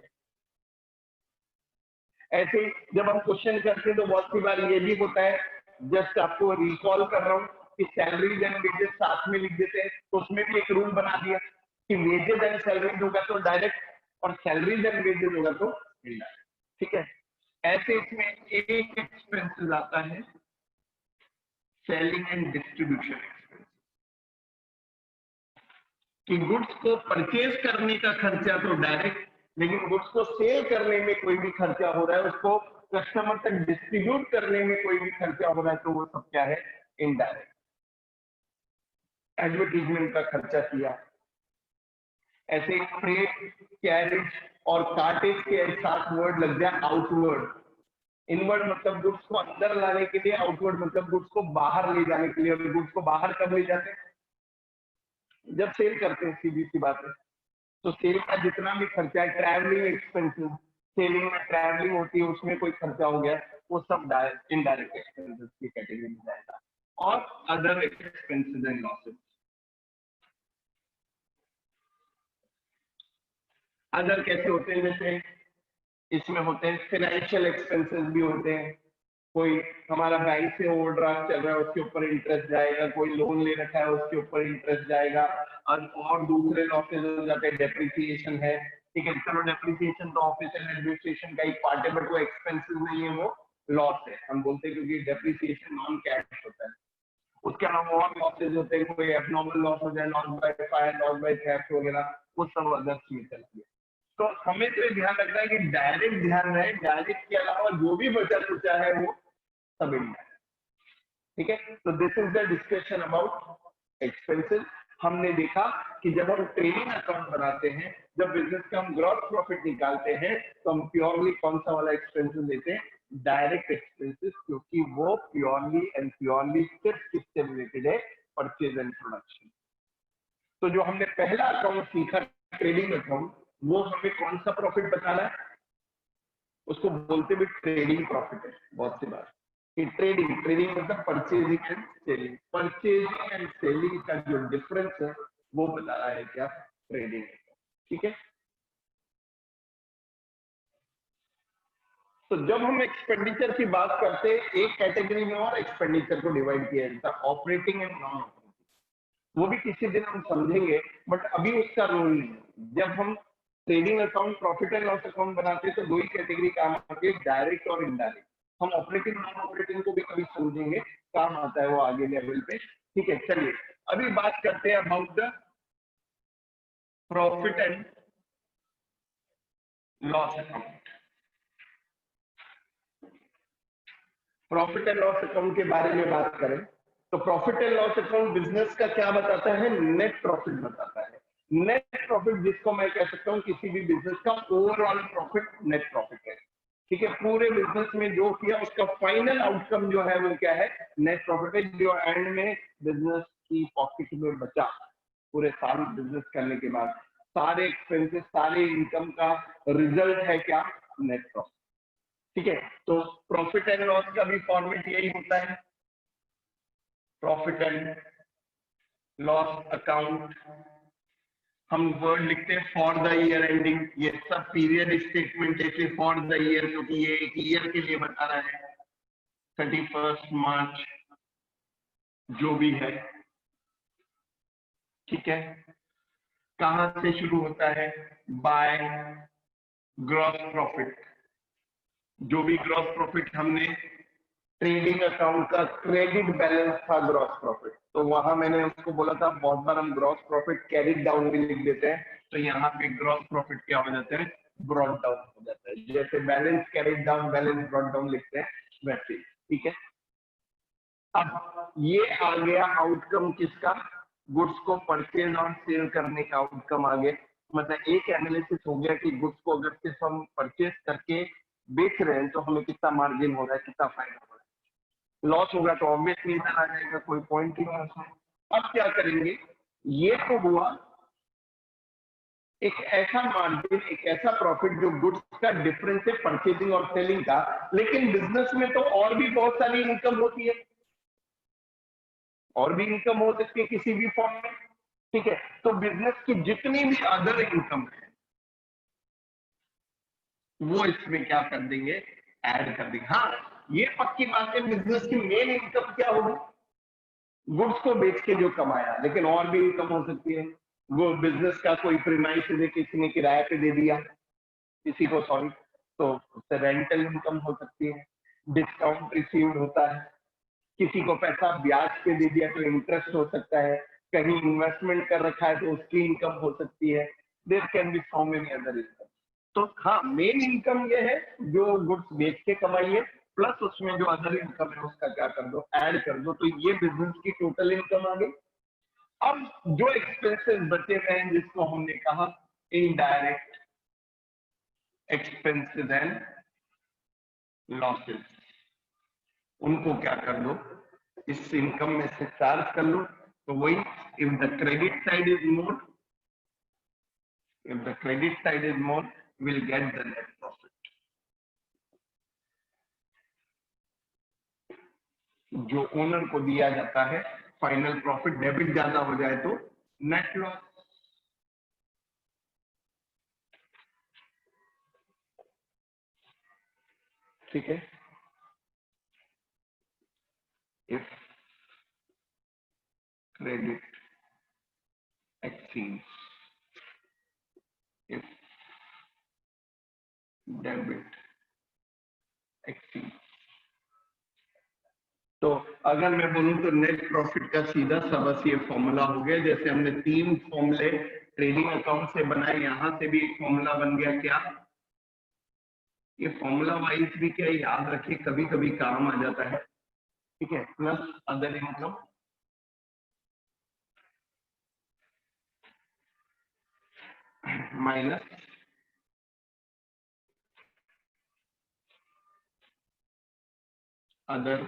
ऐसे ही जब हम क्वेश्चन करते हैं तो बहुत सी बार ये भी होता है, जस्ट आपको रिकॉल कर रहा हूँ कि सैलरीज एंड वेजेस साथ में लिख देते हैं, तो उसमें भी एक रूल बना दिया कि वेजेस एंड सैलरीज होगा तो डायरेक्ट और सैलरीज एंड वेजेस होगा तो इनडायरेक्ट। ठीक है, ऐसे इसमें एक एक्सपेंसेस आता है सेलिंग एंड डिस्ट्रीब्यूशन एक्सपेंस, कि गुड्स को परचेज करने का खर्चा तो डायरेक्ट, लेकिन गुड्स को सेल करने में कोई भी खर्चा हो रहा है, उसको कस्टमर तक डिस्ट्रीब्यूट करने में कोई भी खर्चा हो रहा है, तो वो सब क्या है, इनडायरेक्ट। एडवर्टीजमेंट का खर्चा किया, ऐसे फ्रेट, कैरेज और कार्टेज के साथ वर्ड लग जाए आउटवर्ड। इनवर्ड मतलब गुड्स को अंदर लाने के लिए, आउटवर्ड मतलब गुड्स को बाहर ले जाने के लिए। और गुड्स को बाहर कब ले जाते हैं, जब सेल करते हैं, सीधी सी बात है। तो सेल का जितना भी खर्चा है, ट्रैवलिंग एक्सपेंसेस, सेलिंग में ट्रैवलिंग होती है उसमें कोई खर्चा हो गया, वो सब डायरेक्ट इनडायरेक्ट एक्सपेंसेस की कैटेगरी में जाएगा। और other expenses and losses, other कैसे होते हैं, जैसे इसमें होते हैं फाइनेंशियल एक्सपेंसेस भी होते हैं, कोई हमारा बैंक से ओवरड्राफ्ट चल रहा है उसके ऊपर इंटरेस्ट जाएगा, कोई लोन ले रखा है उसके ऊपर इंटरेस्ट जाएगा, और दूसरे लॉसेज हो जाते हैं, डेप्रिसिएशन है, ठीक है। चलो डेप्रिसिएशन तो ऑफिस एंड एडमिनिस्ट्रेशन का एक पार्ट है, बट वो एक्सपेंसेस नहीं है, वो लॉस है, हम बोलते हैं, क्योंकि डेप्रिसिएशन नॉन कैश होता है। उसके अलावा और लॉसेज होते हैं, कोई एबनॉर्मल लॉस हो जाए, loss by fire, loss by theft वगैरह, वो सब अदर्स में चलती है। तो हमें तो ध्यान रखना है कि डायरेक्ट ध्यान रहे, डायरेक्ट के अलावा जो भी बचा खुचा है वो सब इंडायरेक्ट, ठीक है। तो this is the discussion about expenses. हमने देखा कि जब हम ट्रेडिंग अकाउंट बनाते हैं, जब बिजनेस का हम ग्रॉस प्रॉफिट निकालते हैं, तो हम प्योरली कौन सा वाला एक्सपेंसेस लेते हैं, डायरेक्ट एक्सपेंसेस, क्योंकि वो प्योरली एंड प्योरली सिर्फ किससे रिलेटेड है, परचेज एंड प्रोडक्शन। तो जो हमने पहला अकाउंट सीखा ट्रेडिंग अकाउंट, वो हमें कौन सा प्रॉफिट बताना है, उसको बोलते भी ट्रेडिंग प्रॉफिट है। बहुत सी बात कि ट्रेडिंग ट्रेडिंग मतलब purchasing and selling, purchasing and selling का जो डिफरेंस है वो बता रहा है क्या, ट्रेडिंग, ठीक है। तो जब हम एक्सपेंडिचर की बात करते हैं, एक कैटेगरी में और एक्सपेंडिचर को डिवाइड किया जाता है, ऑपरेटिंग एंड नॉन ऑपरेटिंग। वो भी किसी दिन हम समझेंगे, बट अभी उसका रोल नहीं है। जब हम trading account, profit and loss account बनाते हैं, तो दो ही कैटेगरी काम आती है, डायरेक्ट और इनडायरेक्ट। हम ऑपरेटिंग नॉन ऑपरेटिंग को भी कभी समझेंगे, काम आता है वो आगे लेवल पे, ठीक है। चलिए अभी बात करते हैं about the profit and loss account. Profit and loss account के बारे में बात करें तो profit and loss account business का क्या बताता है, नेट प्रॉफिट बताता है। नेट प्रॉफिट जिसको मैं कह सकता हूं किसी भी बिजनेस का ओवरऑल प्रॉफिट नेट प्रॉफिट है, ठीक है। पूरे बिजनेस में जो किया उसका फाइनल आउटकम जो है वो क्या है, नेट प्रॉफिट है, जो एंड में बिजनेस की पॉकेट में बचा पूरे साल बिजनेस करने के बाद, सारे एक्सपेंसेस सारे इनकम का रिजल्ट है क्या, नेट प्रॉफिट, ठीक है। तो प्रॉफिट एंड लॉस का भी फॉर्मेट यही होता है, प्रॉफिट एंड लॉस अकाउंट। हम वर्ड लिखते हैं फॉर द ईयर एंडिंग, ये सब पीरियड स्टेटमेंट है फॉर द ईयर, क्योंकि ये एक ईयर के लिए बता रहा है, 31 मार्च जो भी है, ठीक है। कहां से शुरू होता है, बाय ग्रॉस प्रॉफिट। जो भी ग्रॉस प्रॉफिट हमने ट्रेडिंग अकाउंट का क्रेडिट बैलेंस था ग्रॉस प्रॉफिट, तो वहां मैंने उसको बोला था बहुत बार हम ग्रॉस प्रॉफिट कैरिड डाउन भी लिख देते हैं, तो यहाँ पे ग्रॉस प्रॉफिट क्या हो जाता है, ब्रॉट डाउन हो जाता है। जैसे balance carried down balance brought down लिखते हैं वैसे, ठीक है। अब ये आ गया आउटकम किसका, गुड्स को परचेज और सेल करने का आउटकम आ गया। मतलब एक एनालिसिस हो गया कि गुड्स को अगर सिर्फ हम परचेज करके बेच रहे हैं तो हमें कितना मार्जिन हो रहा है, कितना फायदा हो रहा है। लॉस होगा तो ऑब्वियसली इधर आ जाएगा, कोई पॉइंट ही नहीं है। अब क्या करेंगे, ये तो हुआ एक ऐसा मार्जिन, एक ऐसा प्रॉफिट जो गुड्स का डिफरेंस है परचेजिंग और सेलिंग का, लेकिन बिजनेस में तो और भी बहुत सारी इनकम होती है, और भी इनकम हो सकती है किसी भी फॉर्म में, ठीक है। तो बिजनेस की जितनी भी अदर इनकम है वो इसमें क्या कर देंगे, ऐड कर देंगे। हाँ ये पक्की बात है, बिजनेस की मेन इनकम क्या होगी, गुड्स को बेच के जो कमाया, लेकिन और भी इनकम हो सकती है। वो बिजनेस का कोई प्रीमाइस किसी ने किराए पे दे दिया किसी को, सॉरी, तो उससे रेंटल इनकम हो सकती है, डिस्काउंट रिसीव्ड होता है, किसी को पैसा ब्याज पे दे दिया तो इंटरेस्ट हो सकता है, कहीं इन्वेस्टमेंट कर रखा है तो उसकी इनकम हो सकती है। There can be so many other income. तो हाँ मेन इनकम ये है जो गुड्स बेच के कमाइए, प्लस उसमें जो अदर इनकम है उसका क्या कर दो, ऐड कर दो, तो ये बिजनेस की टोटल इनकम आ गई। अब जो एक्सपेंसेस बचे हुए हैं जिसको हमने कहा इनडायरेक्ट एक्सपेंसेस एंड लॉसेस, उनको क्या कर दो, इस इनकम में से चार्ज कर लो। तो वही, if the credit side is more, if the credit side is more, we'll get the net profit. जो ओनर को दिया जाता है फाइनल प्रॉफिट, डेबिट ज्यादा हो जाए तो नेट लॉस, ठीक है। if credit exceeds, if debit exceeds। तो अगर मैं बोलूं तो नेट प्रॉफिट का सीधा सा बस ये फॉर्मूला हो गया। जैसे हमने 3 फॉर्मूले ट्रेडिंग अकाउंट से बनाए, यहां से भी एक फॉर्मूला बन गया। क्या ये फॉर्मूला वाइज भी क्या याद रखिए, कभी कभी काम आ जाता है। ठीक है, plus other income minus other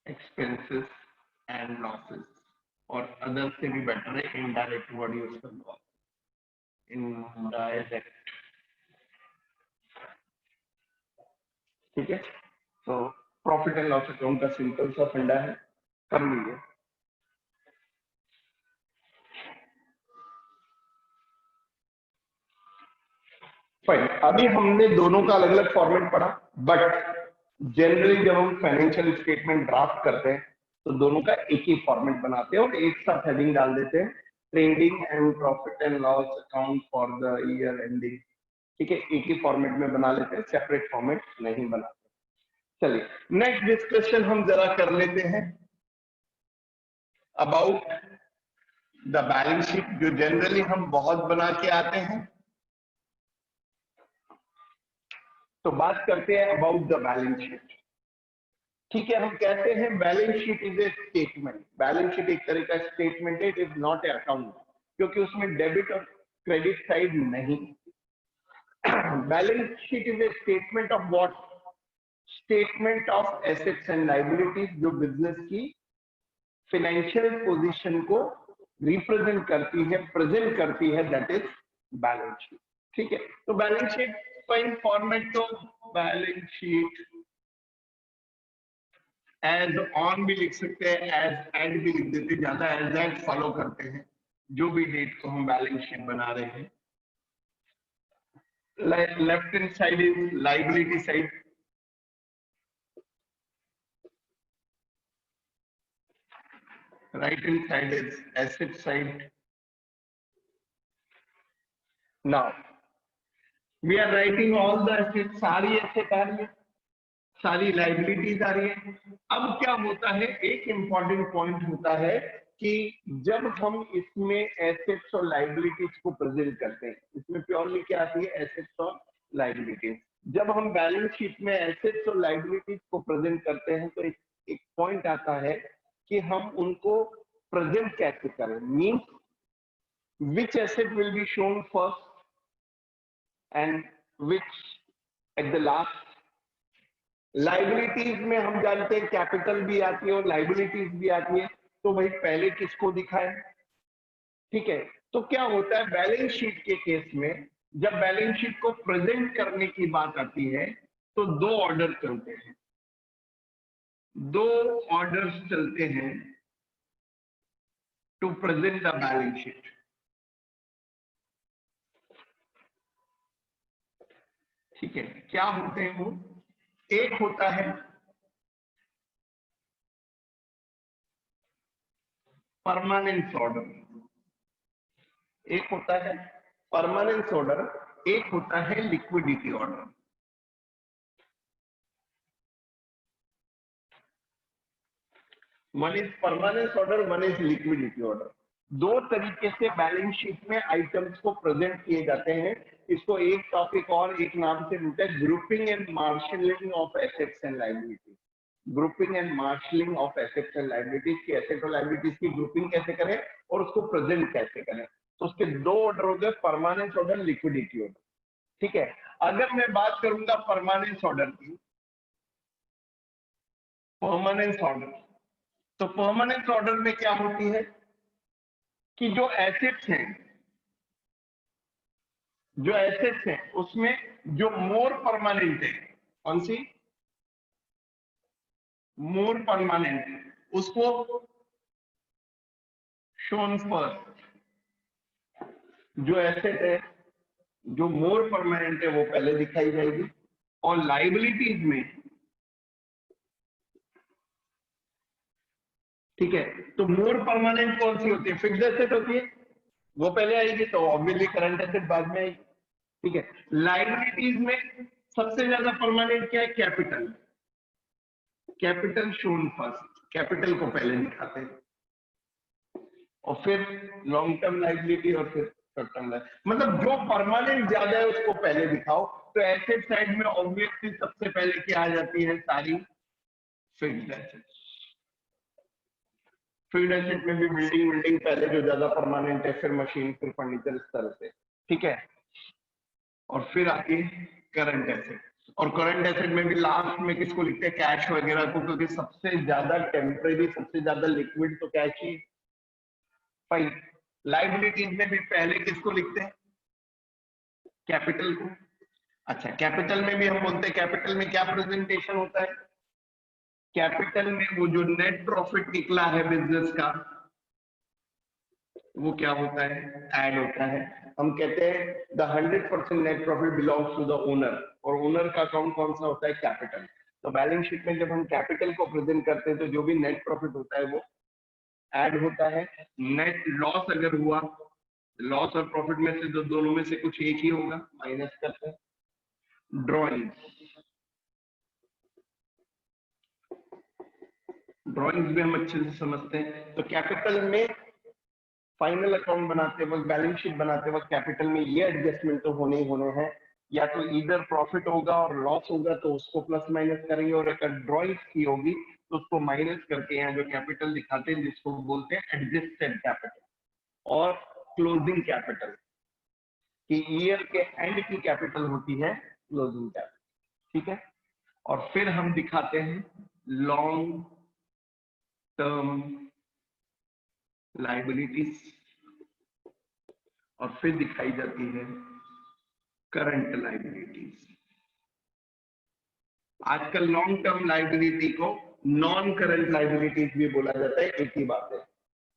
expenses and losses, और अदर से भी बेटर है इनडायरेक्ट वर्ड यूज कर लो, इनडायरेक्ट। ठीक है, तो प्रॉफिट एंड लॉस अकाउंट का सिंपल सा फंडा है, कर लीजिए। फाइन, अभी हमने दोनों का अलग अलग फॉर्मेट पढ़ा, बट जनरली जब हम फाइनेंशियल स्टेटमेंट ड्राफ्ट करते हैं तो दोनों का एक ही फॉर्मेट बनाते हैं और एक साथ हेडिंग डाल देते हैं, trading and profit and loss account for the year ending. ठीक है, एक ही फॉर्मेट में बना लेते हैं, सेपरेट फॉर्मेट नहीं बनाते। चलिए नेक्स्ट डिस्कशन हम जरा कर लेते हैं अबाउट द बैलेंस शीट, जो जनरली हम बहुत बना के आते हैं। तो बात करते हैं अबाउट द बैलेंस शीट। ठीक है, हम कहते हैं balance sheet is a statement. Balance sheet एक तरह का स्टेटमेंट है, it is not a account, क्योंकि उसमें डेबिट और क्रेडिट साइड नहीं। Balance sheet is a statement of what? Statement of assets and liabilities, जो बिजनेस की फाइनेंशियल पोजीशन को रिप्रेजेंट करती है, प्रेजेंट करती है, दैट इज बैलेंस शीट। ठीक है, तो बैलेंस शीट फाइन फॉर्मेट, तो बैलेंस शीट एज ऑन भी लिख सकते हैं, एज एड भी लिख देते हैं, ज्यादा एज एड फॉलो करते हैं जो भी डेट को हम बैलेंस शीट बना रहे हैं। Left hand side is liability side, right hand side is asset side. Now we are writing all the assets, सारी एसेट आ रही है, सारी लाइबिलिटीज आ रही है। अब क्या होता है, एक इंपॉर्टेंट पॉइंट होता है कि जब हम इसमें एसेट्स और लाइबिलिटीज को प्रेजेंट करते हैं, इसमें प्योरली क्या आती है, एसेट्स और लाइबिलिटीज। जब हम बैलेंस शीट में एसेट्स और लाइबिलिटीज को प्रेजेंट करते हैं तो एक पॉइंट आता है कि हम उनको प्रेजेंट कैसे करें, means which asset will be shown first and which at the last। Liabilities में हम जानते हैं कैपिटल भी आती है और लाइबिलिटीज भी आती है, तो भाई पहले किसको दिखाएं। ठीक है, तो क्या होता है बैलेंस शीट के केस में, जब बैलेंस शीट को प्रेजेंट करने की बात आती है तो दो ऑर्डर चलते हैं, दो ऑर्डर्स चलते हैं to present the balance sheet. ठीक है, क्या होते हैं वो? एक होता है परमानेंस ऑर्डर, एक होता है परमानेंस ऑर्डर, एक होता है liquidity order. One is permanence order, one is liquidity order. दो तरीके से बैलेंस शीट में आइटम्स को प्रेजेंट किए जाते हैं। इसको एक टॉपिक और एक नाम से मिलता है, grouping and marshalling of assets and liabilities. Grouping and marshalling of assets and liabilities की, एसेट और लायबिलिटीज की ग्रुपिंग कैसे करें और उसको प्रेजेंट कैसे करें। तो उसके दो ऑर्डर हो गए, परमानेंस ऑर्डर, लिक्विडिटी ऑर्डर। ठीक है, अगर मैं बात करूंगा परमानेंस ऑर्डर की, परमानेंस ऑर्डर, तो परमानेंस ऑर्डर में क्या होती है कि जो एसेट्स हैं, जो एसेट्स हैं उसमें जो मोर परमानेंट है, कौन सी मोर परमानेंट है, उसको शोन फर्स्ट। जो एसेट है जो मोर परमानेंट है वो पहले दिखाई जाएगी, और लाइबिलिटीज में ठीक है, तो मोर परमानेंट कौन सी होती है? फिक्स्ड एसेट होती है, वो पहले आएगी, तो ऑब्वियसली करंट एसेट बाद में आएगी। ठीक है, लायबिलिटीज में सबसे ज्यादा परमानेंट क्या है? Capital. Capital shown first, capital को पहले दिखाते हैं और फिर लॉन्ग टर्म लायबिलिटी और फिर शॉर्ट टर्म लायबिलिटी। मतलब जो परमानेंट ज्यादा है उसको पहले दिखाओ। तो एसेट साइड में ऑब्वियसली सबसे पहले क्या आ जाती है? सारी फिक्स्ड एसेट। फिक्स्ड एसेट में भी बिल्डिंग पहले जो ज्यादा परमानेंट है, फिर मशीन, फिर फर्नीचर, इस तरह से। ठीक है, और फिर आके करंट एसेट। और करंट एसेट में भी लास्ट में किसको लिखते हैं? कैश वगैरह को, क्योंकि सबसे ज्यादा टेम्परेरी, सबसे ज्यादा लिक्विड तो कैश ही। फाइन। लायबिलिटीज में भी पहले किसको लिखते हैं? कैपिटल को। अच्छा, कैपिटल में भी हम बोलते हैं, कैपिटल में क्या प्रेजेंटेशन होता है? कैपिटल में वो जो नेट प्रॉफिट निकला है बिजनेस का, वो क्या होता है? ऐड होता है। हम कहते हैं the 100% net profit belongs to the owner, और ओनर का अकाउंट कौन सा होता है? कैपिटल। तो बैलेंस शीट में जब हम कैपिटल को प्रेजेंट करते हैं तो जो भी नेट प्रॉफिट होता है वो ऐड होता है। नेट लॉस अगर हुआ, लॉस और प्रॉफिट में से दोनों में से कुछ एक ही होगा, माइनस करते हैं। ड्रॉइंग, ड्रॉइंग्स भी हम अच्छे से समझते हैं। तो कैपिटल में फाइनल अकाउंट बनाते वक्त, बैलेंस शीट बनाते वक्त कैपिटल में ये एडजस्टमेंट तो होने ही होने हैं। या तो इधर प्रॉफिट होगा और लॉस होगा तो उसको प्लस माइनस करेंगे, और अगर ड्रॉइंग की होगी तो उसको माइनस करके यहाँ जो कैपिटल दिखाते हैं जिसको बोलते हैं एडजस्टेड कैपिटल और क्लोजिंग कैपिटल, कि ईयर के एंड की कैपिटल होती है क्लोजिंग कैपिटल। ठीक है, और फिर हम दिखाते हैं लॉन्ग टर्म लायबिलिटीज, और फिर दिखाई जाती है करंट लायबिलिटीज। आजकल लॉन्ग टर्म लायबिलिटी को नॉन करंट लायबिलिटीज भी बोला जाता है, एक ही बात है।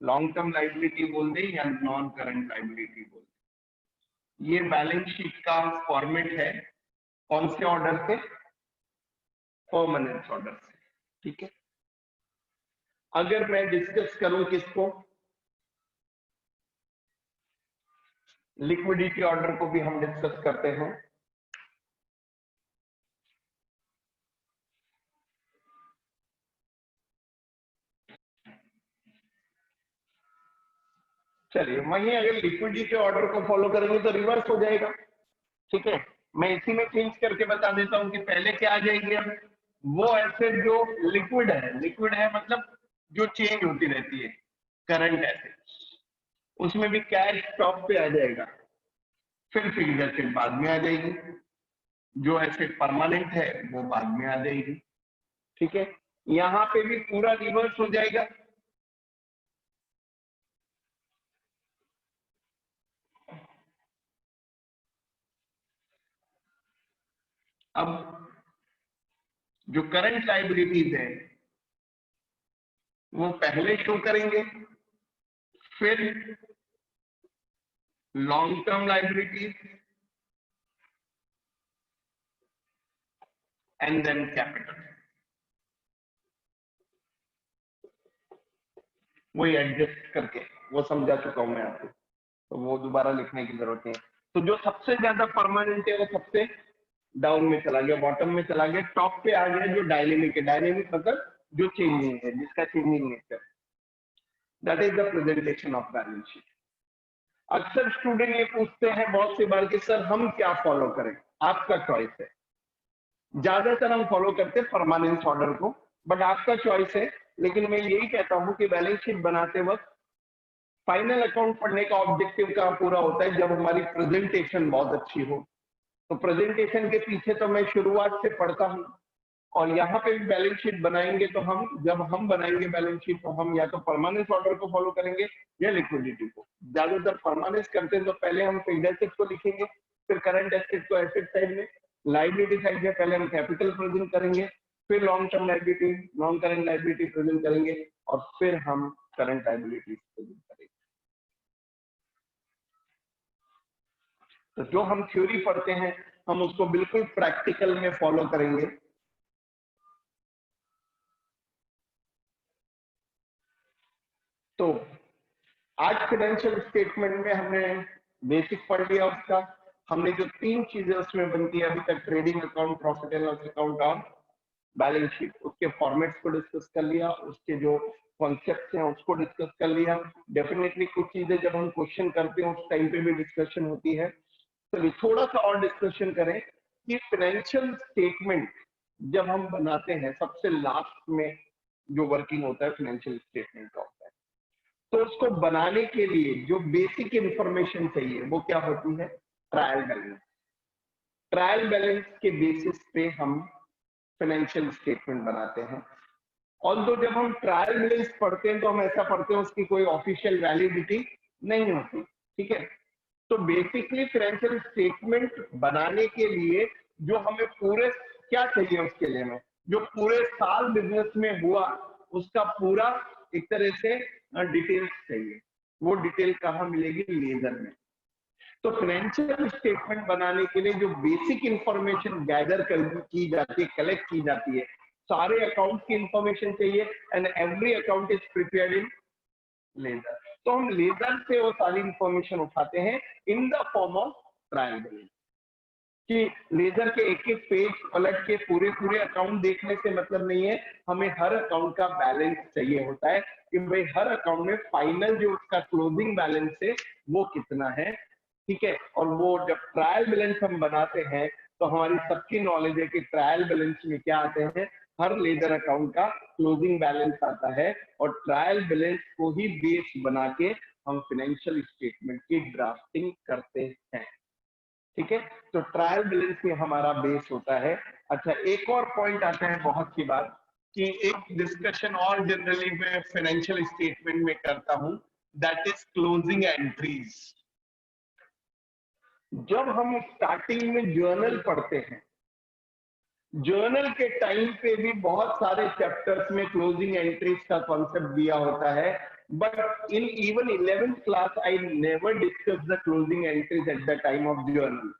लॉन्ग टर्म लायबिलिटी बोल दे या नॉन करंट लायबिलिटी बोल दे। ये बैलेंस शीट का फॉर्मेट है, कौन से ऑर्डर से? परमानेंट ऑर्डर से। ठीक है, अगर मैं डिस्कस करूं किसको? लिक्विडिटी ऑर्डर को भी हम डिस्कस करते हैं। चलिए, वहीं अगर लिक्विडिटी ऑर्डर को फॉलो करेंगे तो रिवर्स हो जाएगा। ठीक है, मैं इसी में चेंज करके बता देता हूं कि पहले क्या आ जाएगी। अब वो एसेट जो लिक्विड है, लिक्विड है मतलब जो चेंज होती रहती है, करंट एसेट, उसमें भी कैश टॉप पे आ जाएगा। फिर फिक्स्ड एसेट बाद में आ जाएगी, जो एसेट परमानेंट है वो बाद में आ जाएगी। ठीक है, यहां पे भी पूरा रिवर्स हो जाएगा। अब जो करंट लायबिलिटीज है वो पहले शो करेंगे, फिर long term liabilities, and then capital. वही एडजस्ट करके वो समझा चुका हूं मैं आपको, तो वो दोबारा लिखने की जरूरत नहीं है। तो जो सबसे ज्यादा परमानेंट है वो सबसे डाउन में चला गया, बॉटम में चला गया। टॉप पे आ गया जो डायनेमिक है, डायनेमिक मतलब जो चेंजिंग है, जिसका changing nature. That is the presentation of balance sheet. अक्सर स्टूडेंट ये पूछते हैं बहुत सी बार कि सर हम क्या फॉलो करें? आपका चॉइस है। ज्यादातर हम फॉलो करते हैं परमानेंस ऑर्डर को, बट आपका चॉइस है। लेकिन मैं यही कहता हूं कि बैलेंस शीट बनाते वक्त फाइनल अकाउंट पढ़ने का ऑब्जेक्टिव कहां पूरा होता है? जब हमारी प्रेजेंटेशन बहुत अच्छी हो। तो प्रेजेंटेशन के पीछे तो मैं शुरुआत से पढ़ता हूं, और यहाँ पे भी बैलेंस शीट बनाएंगे तो हम, जब हम बनाएंगे बैलेंस शीट, तो हम या तो परमानेंस ऑर्डर को फॉलो करेंगे या लिक्विडिटी को। ज्यादातर परमानेंस करते हैं तो पहले हम फिक्स्ड एसेट को लिखेंगे, फिर करंट एसेट को एसेट साइड में, लायबिलिटी साइड में पहले हम कैपिटल प्रेजेंट करेंगे, फिर long term liability, non current liability present करेंगे, और फिर हम करंट लायबिलिटी प्रेजेंट करेंगे। तो जो हम थ्योरी पढ़ते हैं हम उसको बिल्कुल प्रैक्टिकल में फॉलो करेंगे। आज फाइनेंशियल स्टेटमेंट में हमने बेसिक पढ़ लिया उसका, हमने जो 3 चीजें उसमें बनती है अभी तक, trading account, profit and loss account और बैलेंस शीट, उसके फॉर्मेट्स को डिस्कस कर लिया, उसके जो कॉन्सेप्ट्स हैं उसको डिस्कस कर लिया। डेफिनेटली कुछ चीजें जब हम क्वेश्चन करते हैं उस टाइम पे भी डिस्कशन होती है। तो थोड़ा सा और डिस्कशन करें कि फाइनेंशियल स्टेटमेंट जब हम बनाते हैं सबसे लास्ट में जो वर्किंग होता है फाइनेंशियल स्टेटमेंट का होता है, तो उसको बनाने के लिए जो बेसिक इंफॉर्मेशन चाहिए वो क्या होती है? Trial balance. ट्रायल बैलेंस के बेसिस पे हम फाइनेंशियल स्टेटमेंट बनाते हैं। और तो जब हम ट्रायल बैलेंस पढ़ते हैं तो हम ऐसा पढ़ते हैं उसकी कोई ऑफिशियल वैलिडिटी नहीं होती, ठीक है। तो बेसिकली फाइनेंशियल स्टेटमेंट बनाने के लिए जो हमें पूरे क्या चाहिए उसके लिए में जो पूरे साल बिजनेस में हुआ उसका पूरा एक तरह से डिटेल्स चाहिए। वो डिटेल कहाँ मिलेगी? लेजर में। तो फाइनेंशियल स्टेटमेंट बनाने के लिए जो बेसिक इंफॉर्मेशन गैदर की जाती है, कलेक्ट की जाती है, सारे अकाउंट की इंफॉर्मेशन चाहिए and every account is prepared in ledger. तो हम लेजर से वो सारी इंफॉर्मेशन उठाते हैं in the form of trial balance. कि लेजर के एक एक पेज पलट के पूरे पूरे अकाउंट देखने से मतलब नहीं है, हमें हर अकाउंट का बैलेंस चाहिए होता है कि भाई हर अकाउंट में फाइनल जो उसका क्लोजिंग बैलेंस है वो कितना है, ठीक है। और वो जब ट्रायल बैलेंस हम बनाते हैं तो हमारी सबकी नॉलेज है कि ट्रायल बैलेंस में क्या आते हैं, हर लेजर अकाउंट का क्लोजिंग बैलेंस आता है और ट्रायल बैलेंस को ही बेस बना के हम फाइनेंशियल स्टेटमेंट की ड्राफ्टिंग करते हैं, ठीक है। तो ट्रायल बैलेंस में हमारा बेस होता है। अच्छा, एक और पॉइंट आता है बहुत की बात कि एक डिस्कशन और जनरली मैं फाइनेंशियल स्टेटमेंट में करता हूं, दैट इज क्लोजिंग एंट्रीज। जब हम स्टार्टिंग में जर्नल पढ़ते हैं, जर्नल के टाइम पे भी बहुत सारे चैप्टर्स में क्लोजिंग एंट्रीज का कॉन्सेप्ट दिया होता है, but in even 11th class I never discuss the closing entries at the time of journal,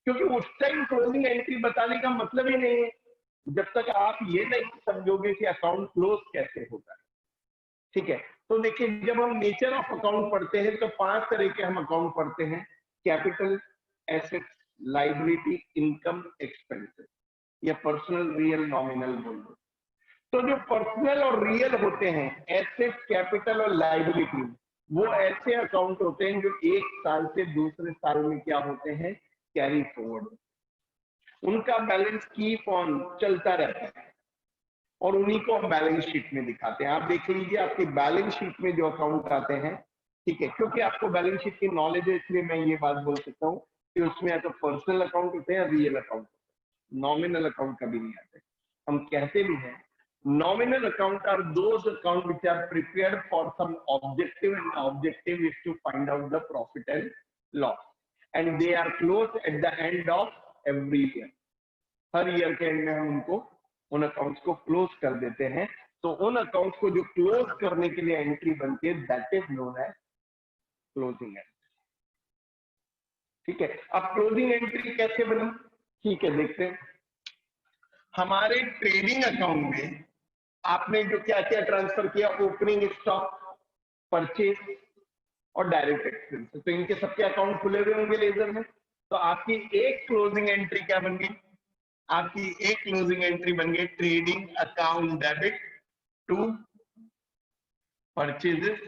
क्योंकि उस टाइम क्लोजिंग एंट्री बताने का मतलब ही नहीं है जब तक आप ये नहीं समझोगे कि अकाउंट क्लोज कैसे होगा, ठीक है। तो देखिए, जब हम नेचर ऑफ अकाउंट पढ़ते हैं तो 5 तरह के हम अकाउंट पढ़ते हैं: capital, assets, liability, income, expenses, या पर्सनल, रियल, नॉमिनल बोल दो। तो जो पर्सनल और रियल होते हैं, एसेट, कैपिटल और लाइबिलिटी, वो ऐसे अकाउंट होते हैं जो एक साल से दूसरे साल में क्या होते हैं? Carry forward. उनका बैलेंस कीप ऑन चलता रहता है और उन्हीं को हम बैलेंस शीट में दिखाते हैं। आप देख लीजिए आपकी बैलेंस शीट में जो अकाउंट आते हैं, ठीक है, क्योंकि आपको बैलेंस शीट की नॉलेज है इसलिए मैं ये बात बोल सकता हूँ कि उसमें या तो पर्सनल अकाउंट होते हैं या रियल अकाउंट, नॉमिनल अकाउंट कभी नहीं आते। हम कहते भी हैं nominal account are those account which are prepared for some objective, and the objective is to find out the profit and loss, and they are closed at the end of every year. Her year के and में हम उनको उन accounts को close कर देते हैं। तो उन अकाउंट्स को जो क्लोज करने के लिए एंट्री बनती है, that is known as closing entry, ठीक है। अब क्लोजिंग एंट्री कैसे बनी? ठीक है, देखते हैं। हमारे ट्रेडिंग अकाउंट में आपने जो क्या क्या ट्रांसफर किया, ओपनिंग स्टॉक, परचेज और डायरेक्ट एक्सपेंसेस, तो इनके सबके अकाउंट खुले हुए होंगे लेजर में। तो आपकी एक क्लोजिंग एंट्री क्या बन गई? आपकी एक क्लोजिंग एंट्री बन गई trading account debit to purchases.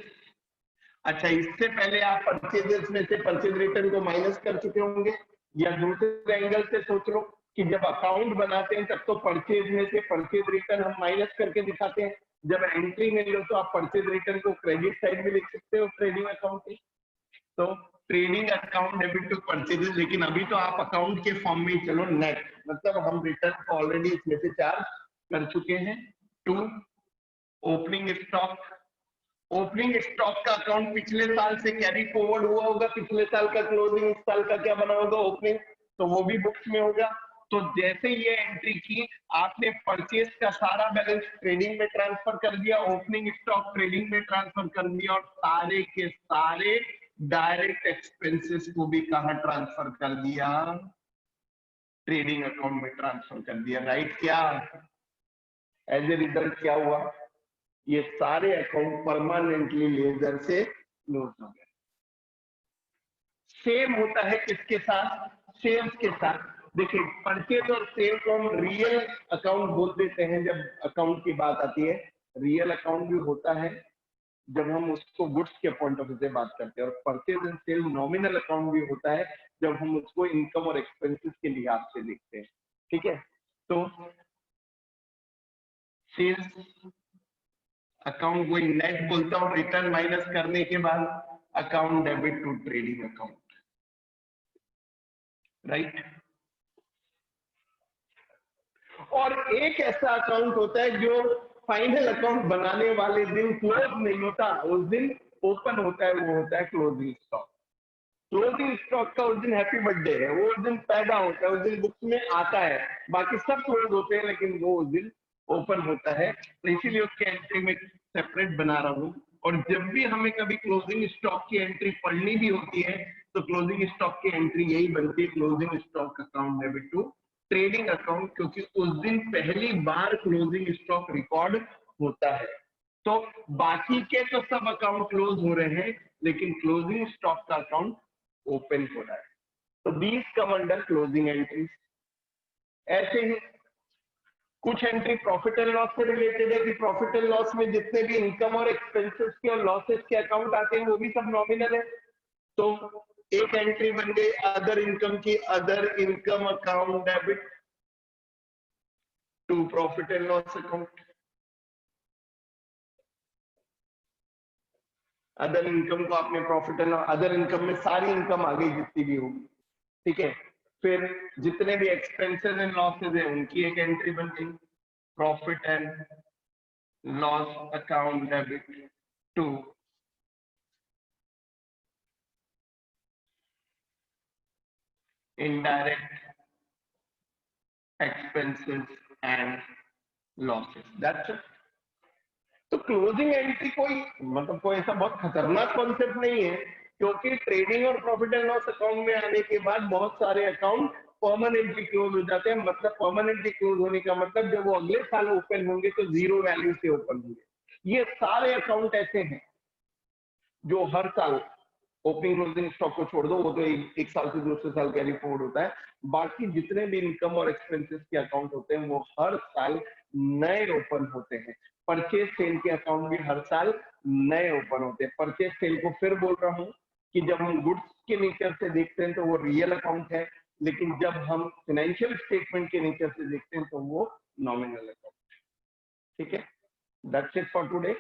अच्छा, इससे पहले आप परचेजेस में से परचेज रिटर्न को माइनस कर चुके होंगे, या दूसरे एंगल से सोच लो कि जब अकाउंट बनाते हैं तब तो परचेज में से परचेज रिटर्न हम माइनस करके दिखाते हैं, जब एंट्री में लो तो आप परचेज रिटर्न को क्रेडिट साइड में लिख सकते हो ट्रेडिंग अकाउंट की। तो trading account debit to purchases, लेकिन अभी तो आप अकाउंट के फॉर्म में चलो नेट, मतलब हम रिटर्न को ऑलरेडी इसमें से चार्ज कर चुके हैं। To opening stock, opening stock का अकाउंट पिछले साल से कैरी फॉरवर्ड हुआ होगा, पिछले साल का क्लोजिंग इस साल का क्या बना होगा ओपनिंग, तो वो भी बुक्स में होगा। तो जैसे ये एंट्री की, आपने परचेज का सारा बैलेंस ट्रेडिंग में ट्रांसफर कर दिया, ओपनिंग स्टॉक ट्रेडिंग में ट्रांसफर कर दिया, और सारे के सारे डायरेक्ट एक्सपेंसेस को भी कहां ट्रांसफर कर दिया? ट्रेडिंग अकाउंट में ट्रांसफर कर दिया, राइट? क्या एज ए रिजल्ट क्या हुआ? ये सारे अकाउंट परमानेंटली लेजर से क्लोज हो गया। सेम होता है किसके साथ, सेल्स के साथ। देखिए परचेज और सेल को हम रियल अकाउंट बोल देते हैं जब अकाउंट की बात आती है। रियल अकाउंट भी होता है जब हम उसको गुड्स के पॉइंट ऑफ व्यू से बात करते हैं, और purchase and sale nominal account भी होता है जब हम उसको इनकम और एक्सपेंसेस के लिहाज से देखते हैं। ठीक है, तो सेल्स अकाउंट वही नेट बोलता हूं, रिटर्न माइनस करने के बाद account debit to trading account, right. और एक ऐसा अकाउंट होता है जो फाइनल अकाउंट बनाने वाले दिन क्लोज नहीं होता, उस दिन ओपन होता है, वो होता है क्लोजिंग स्टॉक। क्लोजिंग स्टॉक का उस दिन हैप्पी बर्थडे है, वो उस दिन पैदा होता है, उस दिन बुक्स में आता है, बाकी सब क्लोज होते हैं लेकिन वो उस दिन ओपन होता है। तो इसीलिए उसके एंट्री में सेपरेट बना रहा हूं। और जब भी हमें कभी क्लोजिंग स्टॉक की एंट्री पढ़नी भी होती है तो क्लोजिंग स्टॉक की एंट्री यही बनती है, closing stock account debit to trading account, क्योंकि उस दिन पहली बार क्लोजिंग स्टॉक रिकॉर्ड होता है। तो बाकी के तो सब अकाउंट क्लोज हो रहे हैं लेकिन क्लोजिंग स्टॉक का अकाउंट ओपन हो रहा है। तो these come under closing entries. ऐसे ही कुछ एंट्री प्रॉफिट एंड लॉस से रिलेटेड है कि प्रॉफिट एंड लॉस में जितने भी इनकम और एक्सपेंसेस के और लॉसेस के अकाउंट आते हैं वो भी सब नॉमिनल है। तो एक एंट्री बन गई अदर इनकम की, other income account debit to profit and loss account. Other income को आपने प्रॉफिट एंड अदर इनकम में सारी इनकम आ गई जितनी भी होगी, ठीक है। फिर जितने भी एक्सपेंसेस एंड लॉसेज है उनकी एक एंट्री बन गई, profit and loss account debit to indirect expenses and losses, that's it. तो क्लोजिंग एंट्री कोई मतलब कोई ऐसा बहुत खतरनाक कॉन्सेप्ट नहीं है, क्योंकि ट्रेडिंग और प्रॉफिट एंड लॉस अकाउंट में आने के बाद बहुत सारे अकाउंट परमानेंटली क्लोज हो जाते हैं। मतलब परमानेंटली क्लोज होने का मतलब जब वो अगले साल ओपन होंगे तो जीरो वैल्यू से ओपन होंगे। ये सारे अकाउंट ऐसे हैं जो हर साल, ओपनिंग क्लोजिंग स्टॉक को छोड़ दो वो तो एक साल से दूसरे साल कैरी फॉरवर्ड होता है, बाकी जितने भी इनकम और एक्सपेंसेस के अकाउंट होते हैं वो हर साल नए ओपन होते हैं। परचेज सेल के अकाउंट भी हर साल नए ओपन होते हैं। परचेज सेल को फिर बोल रहा हूं कि जब हम गुड्स के नेचर से देखते हैं तो वो रियल अकाउंट है, लेकिन जब हम फाइनेंशियल स्टेटमेंट के नेचर से देखते हैं तो वो नॉमिनल अकाउंट। ठीक है, दैट्स इट फॉर टुडे।